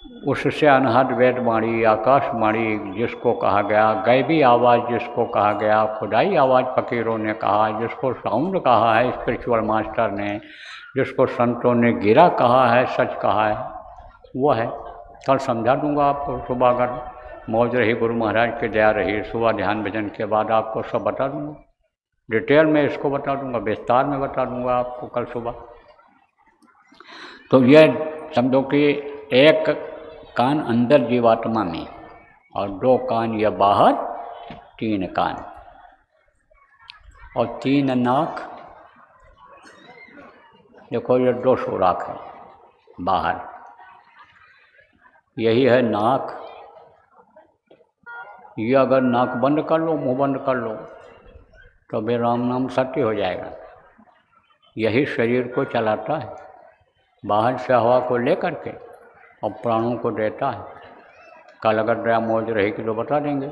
उससे अनहद वेदवाणी आकाशवाणी जिसको कहा गया, गैबी आवाज़ जिसको कहा गया, खुदाई आवाज़ फ़कीरों ने कहा, जिसको साउंड कहा है स्पिरिचुअल मास्टर ने, जिसको संतों ने गिरा कहा है, सच कहा है, वो है। कल समझा दूंगा आपको सुबह, अगर मौज रही, गुरु महाराज की दया रही, सुबह ध्यान भजन के बाद आपको सब बता दूंगा, डिटेल में इसको बता दूंगा, विस्तार में बता दूंगा आपको कल सुबह। तो ये समझो कि एक कान अंदर जीवात्मा में और 2 कान ये बाहर, 3 कान और 3 नाक। देखो ये 2 सुराख है बाहर, यही है नाक। ये अगर नाक बंद कर लो, मुंह बंद कर लो, तो भी राम नाम सत्य हो जाएगा। यही शरीर को चलाता है, बाहर से हवा को लेकर के और प्राणों को देता है। कल अगर दया मौज रहेगी तो बता देंगे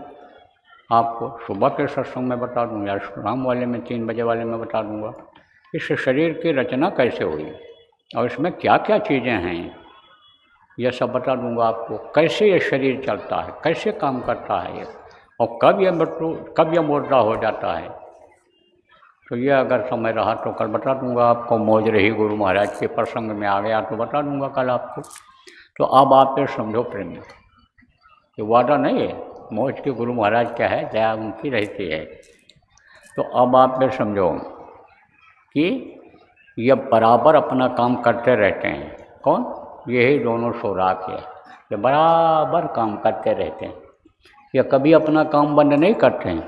आपको, सुबह के सत्संग में बता दूँगा, शाम वाले में 3 बजे वाले में बता दूँगा। इस शरीर की रचना कैसे हुई और इसमें क्या क्या चीज़ें हैं, यह सब बता दूँगा आपको। कैसे ये शरीर चलता है, कैसे काम करता है ये, और कब यह मृत्यु, कब यह मुर्दा हो जाता है। तो ये अगर समय रहा तो कल बता दूँगा आपको, मौज रही गुरु महाराज के प्रसंग में आ गया तो बता दूँगा कल आपको। तो अब आप ये समझो प्रेम, ये वादा नहीं है, मौज के गुरु महाराज क्या है, दया उनकी रहती है। तो अब आप ये समझो कि ये बराबर अपना काम करते रहते हैं। कौन? यही दोनों सुराख है, ये बराबर काम करते रहते हैं, ये कभी अपना काम बंद नहीं करते हैं।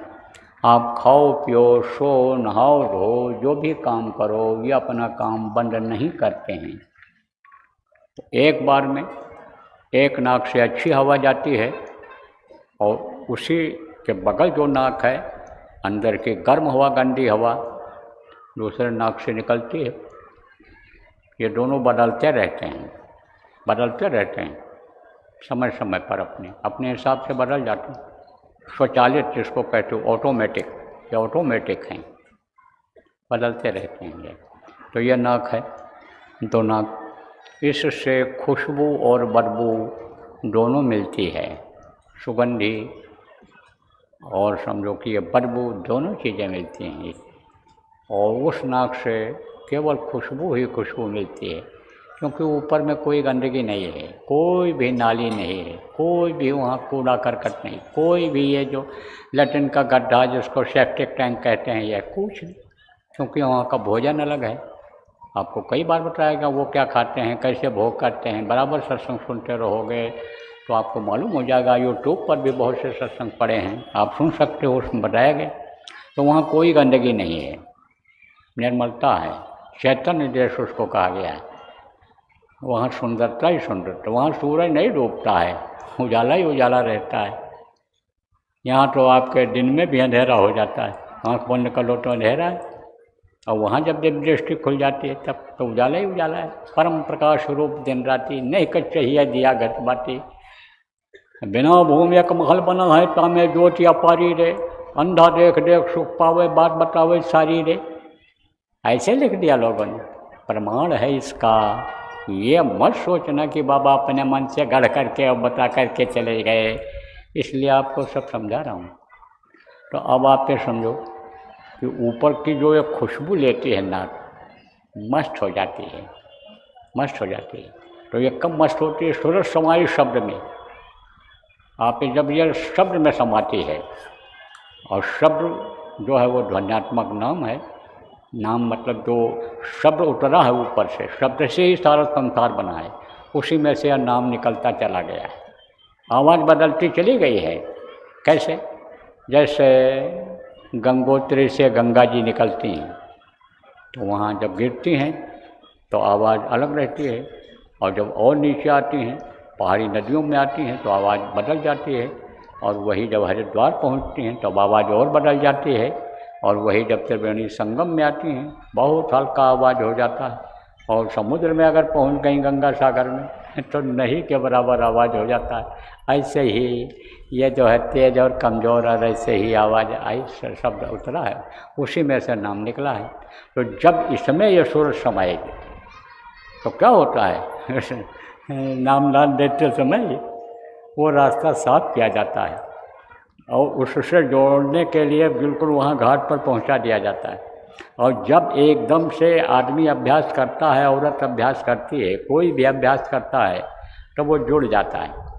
आप खाओ पियो, सो, नहाओ धो, जो भी काम करो, ये अपना काम बंद नहीं करते हैं। तो एक बार में एक नाक से अच्छी हवा जाती है और उसी के बगल जो नाक है, अंदर की गर्म हवा, गंदी हवा दूसरे नाक से निकलती है। ये दोनों बदलते रहते हैं, बदलते रहते हैं, समय समय पर अपने अपने हिसाब से बदल जाते हैं। स्वचालित जिसको कहते हो, ऑटोमेटिक, ये ऑटोमेटिक हैं, बदलते रहते हैं ये। तो ये नाक है, 2 नाक, इससे खुशबू और बदबू दोनों मिलती है, सुगंधी और समझो कि ये बदबू, दोनों चीज़ें मिलती हैं। और उस नाक से केवल खुशबू ही खुशबू मिलती है, क्योंकि ऊपर में कोई गंदगी नहीं है, कोई भी नाली नहीं है, कोई भी वहाँ कूड़ा करकट नहीं, कोई भी ये जो लैट्रिन का गड्ढा जिसको सेप्टिक टैंक कहते हैं, यह कुछ नहीं, क्योंकि वहाँ का भोजन अलग है। आपको कई बार बताया गया वो क्या खाते हैं, कैसे भोग करते हैं। बराबर सत्संग सुनते रहोगे तो आपको मालूम हो जाएगा। यूट्यूब पर भी बहुत से सत्संग पड़े हैं, आप सुन सकते हो, उसमें बताया गया। तो वहाँ कोई गंदगी नहीं है, निर्मलता है, चैतन्य देश उसको कहा गया है। वहाँ सुंदरता ही सुंदरता, वहाँ सूरज नहीं डूबता है, उजाला ही उजाला रहता है। यहाँ तो आपके दिन में भी अंधेरा हो जाता है, आँख बंद कर लो तो अंधेरा है, और वहाँ जब दृष्टि खुल जाती है तब तो उजाला ही उजाला है। परम प्रकाश रूप दिन राती, नहीं कच चाहिए दिया गत बाती, बिना भूमि एक महल बना है, तामे ज्योति अपारी रे, अंधा देख देख सुख पावे, बात बतावे सारी रे। ऐसे लिख दिया लोगों ने। प्रमाण है इसका, ये मत सोचना कि बाबा अपने मन से गढ़ करके और बता करके चले गए, इसलिए आपको सब समझा रहा हूँ। तो अब आप ये समझो कि ऊपर की जो ये खुशबू लेती है नाक, मस्त हो जाती है, मस्त हो जाती है। तो ये कब मस्त होती है? सूरज समाई शब्द में। आप जब ये शब्द में समाती है, और शब्द जो है वो ध्वन्यात्मक नाम है। नाम मतलब जो शब्द उतरा है ऊपर से, शब्द से ही सारा संसार बना है, उसी में से यह नाम निकलता चला गया है। आवाज़ बदलती चली गई है। कैसे? जैसे गंगोत्री से गंगा जी निकलती हैं, तो वहाँ जब गिरती हैं तो आवाज़ अलग रहती है, और जब और नीचे आती हैं, पहाड़ी नदियों में आती हैं, तो आवाज़ बदल जाती है। और वही जब हरिद्वार पहुँचती हैं तो आवाज़ और बदल जाती है। और वही जब त्रिवेणी संगम में आती हैं, बहुत हल्का आवाज़ हो जाता है। और समुद्र में अगर पहुँच गई गंगा सागर में तो नहीं के बराबर आवाज़ हो जाता है। ऐसे ही ये जो है तेज और कमज़ोर, और ऐसे ही आवाज़ आई, शब्द उतरा है, उसी में से नाम निकला है। तो जब इसमें ये सूरज समाएगी तो क्या होता है? नामदान देते समय वो रास्ता साफ किया जाता है और उससे जोड़ने के लिए बिल्कुल वहाँ घाट पर पहुँचा दिया जाता है। और जब एकदम से आदमी अभ्यास करता है, औरत अभ्यास करती है, कोई भी अभ्यास करता है तो वो जुड़ जाता है।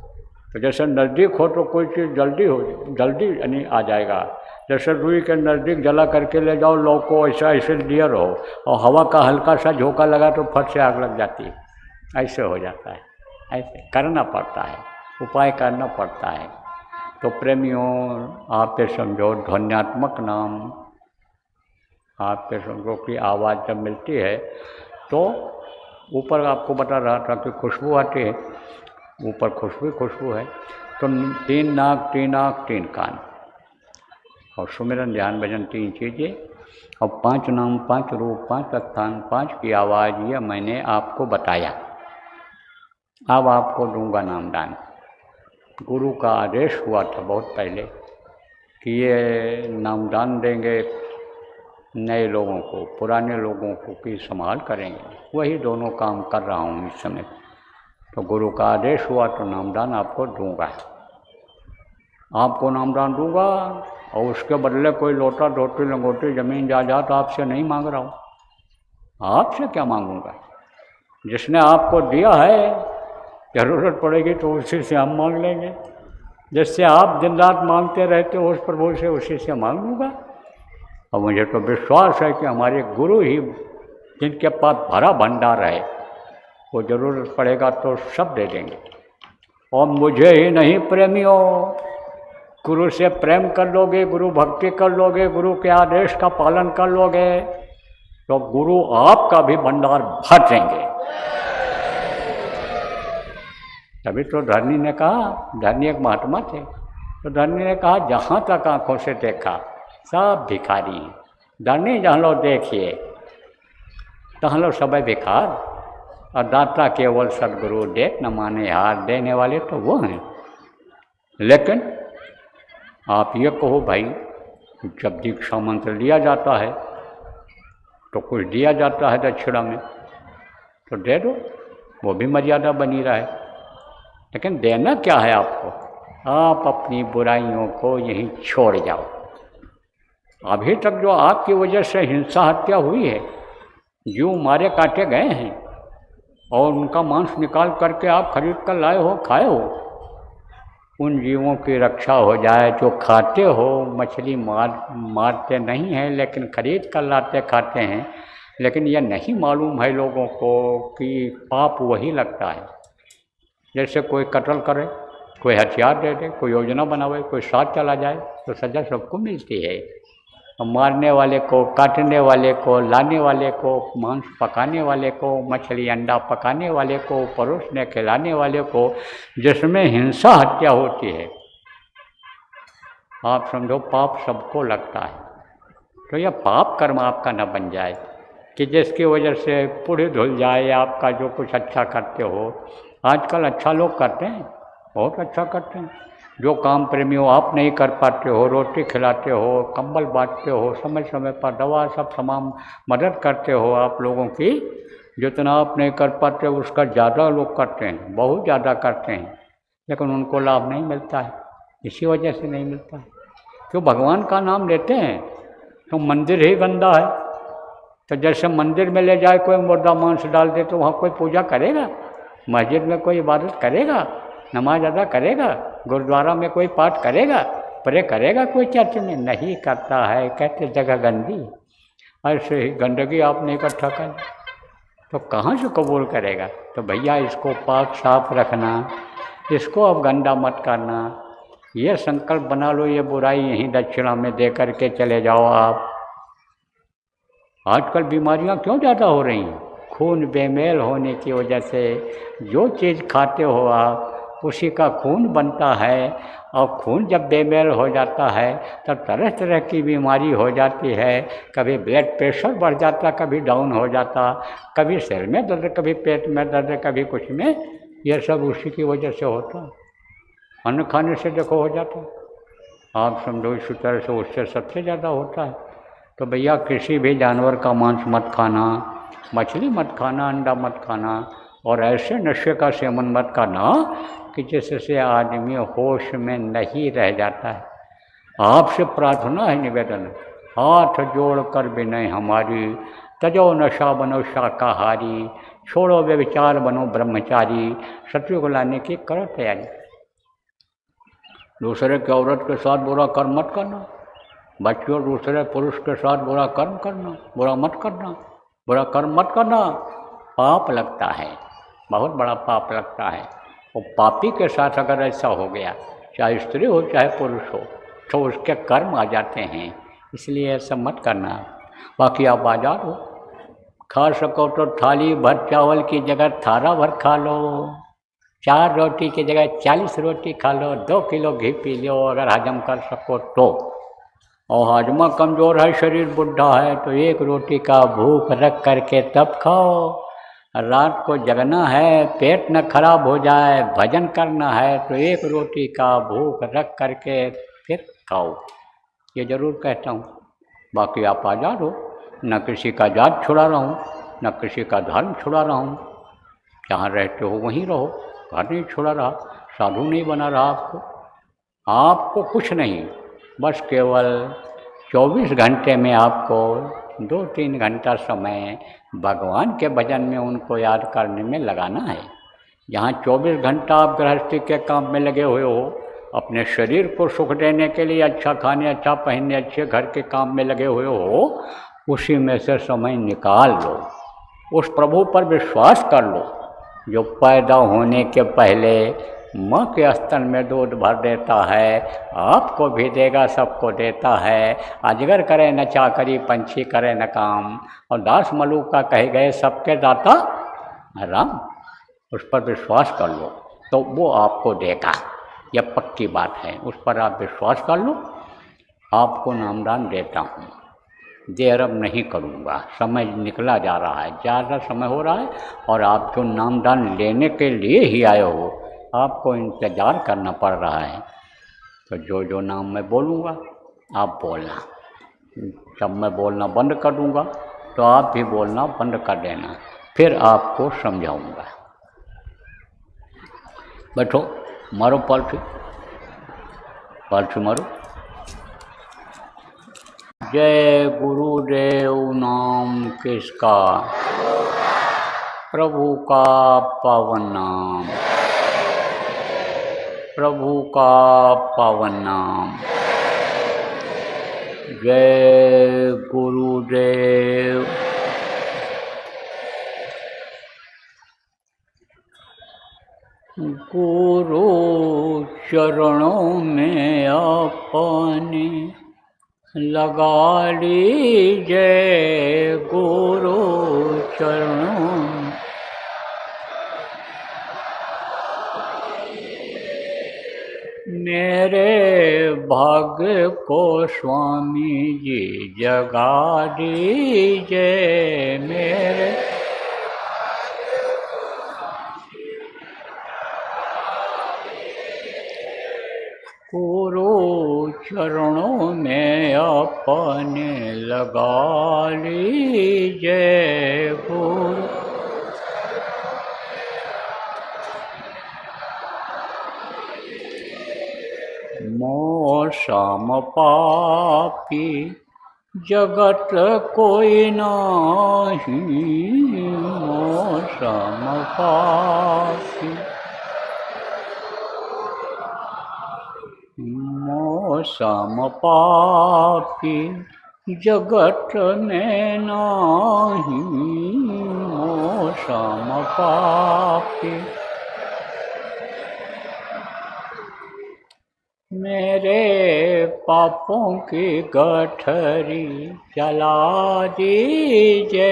तो जैसे नज़दीक हो तो कोई चीज़ जल्दी यानी आ जाएगा। जैसे रुई के नज़दीक जला करके ले जाओ लौ को, ऐसा ऐसे डियर हो और हवा का हल्का सा झोंका लगा तो फट से आग लग जाती है, ऐसे हो जाता है। ऐसे करना पड़ता है, उपाय करना पड़ता है। तो प्रेमियों, आप ये समझो ध्वन्यात्मक नाम, आप ये समझो कि आवाज़ जब मिलती है तो ऊपर आपको बता रहा था कि खुशबू आती है, ऊपर खुशबू है। तो 3 नाक 3 आँख 3 कान और सुमिरन ध्यान भजन 3 चीज़ें और 5 नाम 5 रूप 5 स्थान 5 की आवाज़, ये मैंने आपको बताया। अब आपको दूंगा नामदान। गुरु का आदेश हुआ था बहुत पहले कि ये नामदान देंगे नए लोगों को, पुराने लोगों को की संभाल करेंगे। वही दोनों काम कर रहा हूँ इस समय। तो गुरु का आदेश हुआ तो नामदान आपको दूंगा, आपको नामदान दूंगा और उसके बदले कोई लोटा धोती लंगोटी ज़मीन जायदाद आपसे नहीं मांग रहा हूँ। आपसे क्या मांगूंगा? जिसने आपको दिया है, ज़रूरत पड़ेगी तो उसी से हम मांग लेंगे। जिससे आप दिन रात मांगते रहते हो उस प्रभु से, उसी से मांग लूँगा। और मुझे तो विश्वास है कि हमारे गुरु ही, जिनके पास भरा भंडार है, वो ज़रूरत पड़ेगा तो सब दे देंगे। और मुझे ही नहीं प्रेमियों, गुरु से प्रेम कर लोगे, गुरु भक्ति कर लोगे, गुरु के आदेश का पालन कर लोगे तो गुरु आपका भी भंडार भर देंगे। तभी तो धरनी ने कहा, धरनी एक महात्मा थे, तो धरनी ने कहा जहाँ तक आँखों से देखा सब भिखारी हैं। धरनी जहाँ लो देखिए तहाँ लो सब भिखार, और दाता केवल सदगुरु देख न माने हार, देने वाले तो वो हैं। लेकिन आप ये कहो भाई, जब दीक्षा मंत्र लिया जाता है तो कुछ दिया जाता है दक्षिणा में, तो दे दो, वो भी मर्यादा बनी रहे। लेकिन देना क्या है आपको? आप अपनी बुराइयों को यहीं छोड़ जाओ। अभी तक जो आपकी वजह से हिंसा हत्या हुई है, जीव मारे काटे गए हैं और उनका मांस निकाल करके आप खरीद कर लाए हो, खाए हो, उन जीवों की रक्षा हो जाए। जो खाते हो, मछली मारते नहीं हैं लेकिन खरीद कर लाते खाते हैं, लेकिन यह नहीं मालूम है लोगों को कि पाप वही लगता है। जैसे कोई कत्ल करे, कोई हथियार दे दे, कोई योजना बनावे, कोई साथ चला जाए तो सज़ा सबको मिलती है। मारने वाले को, काटने वाले को, लाने वाले को, मांस पकाने वाले को, मछली अंडा पकाने वाले को, परोसने खिलाने वाले को, जिसमें हिंसा हत्या होती है, आप समझो पाप सबको लगता है। तो यह पाप कर्म आपका न बन जाए कि जिसकी वजह से पूरी धुल जाए आपका जो कुछ अच्छा करते हो। आजकल अच्छा लोग करते हैं, बहुत अच्छा करते हैं। जो काम प्रेमियों आप नहीं कर पाते हो, रोटी खिलाते हो, कंबल बांटते हो, समय समय पर दवा सब तमाम मदद करते हो आप लोगों की, जितना आप नहीं कर पाते उसका ज़्यादा लोग करते हैं, बहुत ज़्यादा करते हैं, लेकिन उनको लाभ नहीं मिलता है। इसी वजह से नहीं मिलता है क्यों? भगवान का नाम लेते हैं तो मंदिर ही गंदा है। तो जैसे मंदिर में ले जाए कोई मुर्दा मांस डाल दे तो वहाँ कोई पूजा करेगा? मस्जिद में कोई इबादत करेगा? नमाज अदा करेगा? गुरुद्वारा में कोई पाठ करेगा? प्रे करेगा कोई चर्च में? नहीं करता है, कहते जगह गंदी। ऐसे ही गंदगी आपने इकट्ठा कर तो कहाँ से कबूल करेगा? तो भैया इसको पाक साफ रखना, इसको अब गंदा मत करना, ये संकल्प बना लो। ये बुराई यहीं दक्षिणा में दे करके चले जाओ आप। आजकल बीमारियां क्यों ज़्यादा हो रही हैं? खून बेमेल होने की वजह से। जो चीज़ खाते हो आप उसी का खून बनता है, और खून जब बेमेल हो जाता है तब तरह तरह की बीमारी हो जाती है। कभी ब्लड प्रेशर बढ़ जाता, कभी डाउन हो जाता, कभी सिर में दर्द, कभी पेट में दर्द, कभी कुछ में। यह सब उसी की वजह से होता। अन्न खाने से देखो हो जाता। आप समझो इसी तरह से उससे सबसे ज़्यादा होता है। तो भैया किसी भी जानवर का मांस मत खाना, मछली मत खाना, अंडा मत खाना, और ऐसे नशे का सेवन मत करना कि जिससे आदमी होश में नहीं रह जाता है। आपसे प्रार्थना है, निवेदन, हाथ जोड़ कर विनय हमारी, तजो नशा बनो शाकाहारी, छोड़ो व्यभिचार बनो ब्रह्मचारी, सत्य को लाने की करो तैयारी। दूसरे के औरत के साथ बुरा कर्म मत करना, बच्चों दूसरे पुरुष के साथ बुरा कर्म करना, बुरा मत करना, बुरा कर्म मत करना, पाप लगता है, बहुत बड़ा पाप लगता है। वो पापी के साथ अगर ऐसा हो गया, चाहे स्त्री हो चाहे पुरुष हो, तो उसके कर्म आ जाते हैं, इसलिए ऐसा मत करना। बाकी आप आज़ाद हो, खा सको तो थाली भर चावल की जगह थारा भर खा लो, 4 रोटी की जगह 40 रोटी खा लो, 2 किलो घी पी लो अगर हजम कर सको तो। और हाजमा कमज़ोर है, शरीर बुढ़ा है, तो 1 रोटी का भूख रख करके तब खाओ। रात को जगना है, पेट न खराब हो जाए, भजन करना है, तो 1 रोटी का भूख रख करके फिर खाओ। ये ज़रूर कहता हूँ। बाकी आप आज़ाद हो, न किसी का जात छुड़ा रहा हूँ, न किसी का धर्म छुड़ा रहा हूँ। जहाँ रहते हो वहीं रहो, घर नहीं छुड़ा रहा, साधु नहीं बना रहा आपको कुछ नहीं, बस केवल 24 घंटे में आपको 2-3 घंटा समय भगवान के भजन में उनको याद करने में लगाना है। जहाँ 24 घंटा आप गृहस्थी के काम में लगे हुए हो, अपने शरीर को सुख देने के लिए, अच्छा खाने, अच्छा पहनने, अच्छे घर के काम में लगे हुए हो, उसी में से समय निकाल लो, उस प्रभु पर विश्वास कर लो जो पैदा होने के पहले माँ के स्तन में दूध भर देता है, आपको भी देगा, सबको देता है। अजगर करे न चाकरी, पंछी करे न काम, और दास मलूका कहे गए सबके दाता राम। उस पर विश्वास कर लो तो वो आपको देगा, यह पक्की बात है। उस पर आप विश्वास कर लो। आपको नामदान देता हूँ, देर अब नहीं करूँगा, समय निकला जा रहा है, ज़्यादा समय हो रहा है, और आप जो नामदान लेने के लिए ही आए हो, आपको इंतज़ार करना पड़ रहा है। तो जो जो नाम मैं बोलूँगा आप बोलना, जब मैं बोलना बंद कर दूँगा तो आप भी बोलना बंद कर देना, फिर आपको समझाऊँगा। बैठो, मारो पालथी, पालथी मारो। जय गुरुदेव नाम किसका, प्रभु का पावन नाम, प्रभु का पावन नाम। जय गुरुदेव। गुरु चरणों में अपने लगा लीजिए, गुरु चरणों मेरे भाग्य को स्वामी जी जगा दीजिए, मेरे गुरु चरणों में अपने लगा लीजिए, गुरु मोसम पापी जगत कोई नाही, मोसम पापी, मोसम पापी जगत में नाही, मोसम पापी मेरे पापों की गठरी जला दीजिए,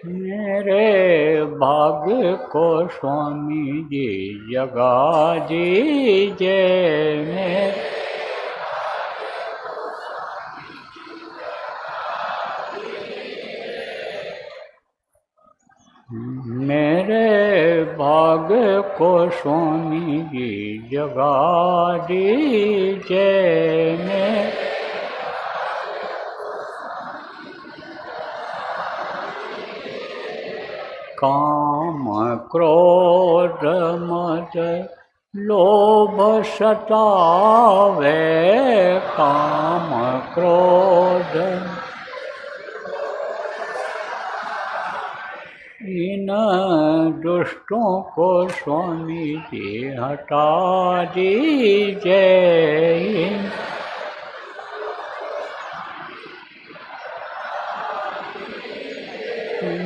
मेरे भाग्य को स्वामी जी जगा दीजिए, मेरे भाग्य को स्वामी जी जगा दीजिए, काम क्रोध मद लोभ सतावे, काम क्रोध इन दुष्टों को स्वामी जी हटा दीजिए।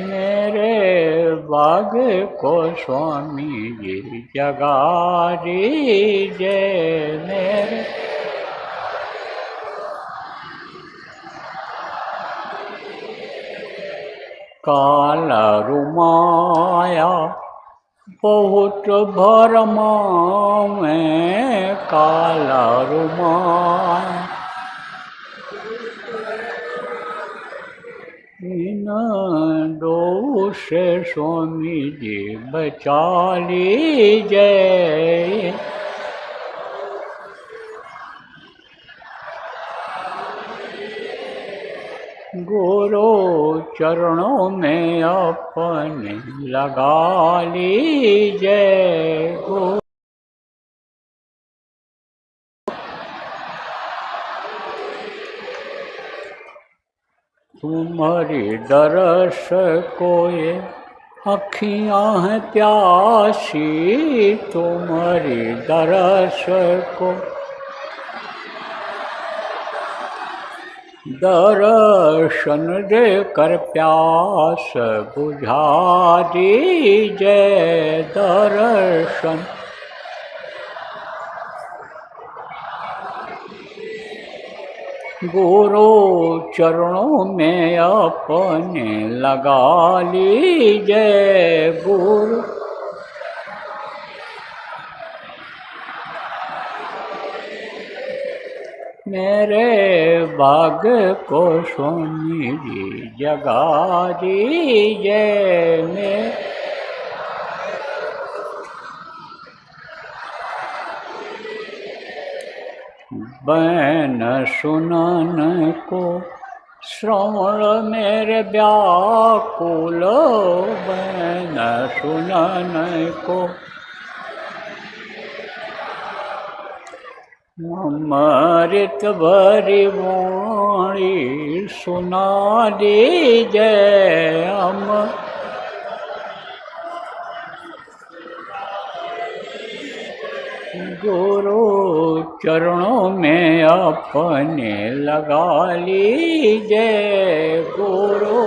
मेरे भाग्य को स्वामी जी जगा दीजिए। मेरे काल रुमाया बहुत भरमावे, काल रुमाया इन दो से स्वामी जी बचा लीजिए। गुरु चरणों में अपने लगा लीजिए। तुम्हारी दरस को ये अखियाँ हैं प्यासी, तुम्हारी दरस को दर्शन देकर प्यास बुझा दीजिए। दर्शन गुरु चरणों में अपने लगा लीजिए। गुरु मेरे भाग्य को स्वामी जी जगा दीजिए। बैन सुनन को श्रवण मेरे व्याकुल, बैन सुनन को अमृत भरी वाणी सुना दीजिए। गुरु चरणों में अपने लगा लीजिए। गुरु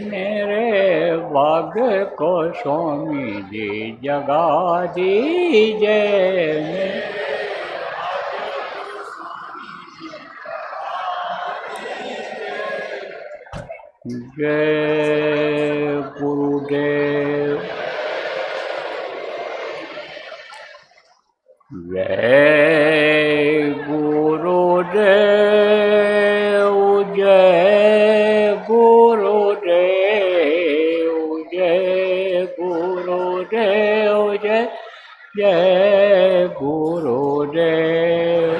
मेरे भाग्य को स्वामी जी जगा दीजिए। जय गुरुदेव। जय गुरुदेव। जय गुरुदेव। जय गुरुदेव। जय जय गुरुदेव।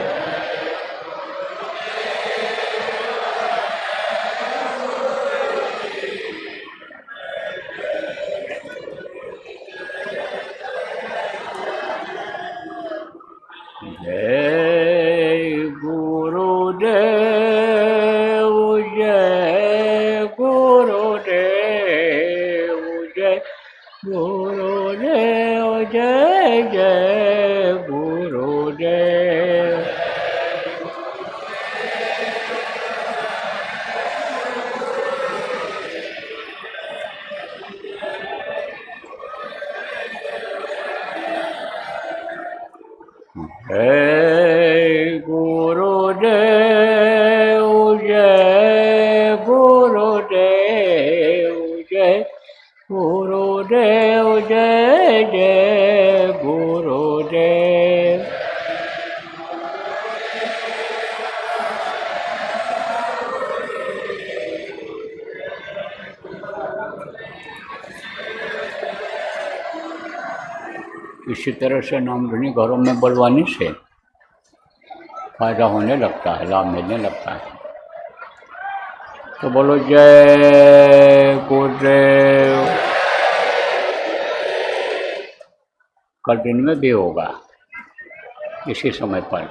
जय गुरुदेव। जय गुरुदेव। जय गुरुदेव। जय जय गुरुदेव। जय गुरुदेव। जय गुरुदेव। जय गुरुदेव। जय जय गुरुदेव। इसी तरह से नामधनी घरों में बोलवाने से फायदा होने लगता है, लाभ मिलने लगता है। तो बोलो जय गुरुदेव। कल दिन में भी होगा इसी समय पर,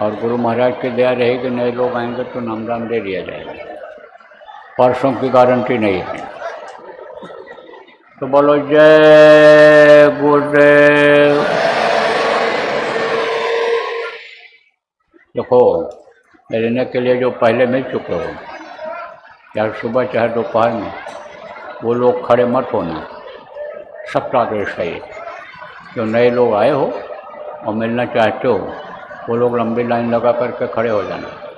और गुरु महाराज की दया रहेगी, नए लोग आएंगे तो नामदान दे दिया जाएगा। परसों की गारंटी नहीं है। तो बोलो जय गुरुदेव। देखो, लेने के लिए जो पहले मिल चुके हो, चाहे सुबह चाहे दोपहर में, वो लोग खड़े मत होना। सबका आदेश है। जो नए लोग आए हो और मिलना चाहते हो, वो लोग लंबी लाइन लगा करके खड़े हो जाना।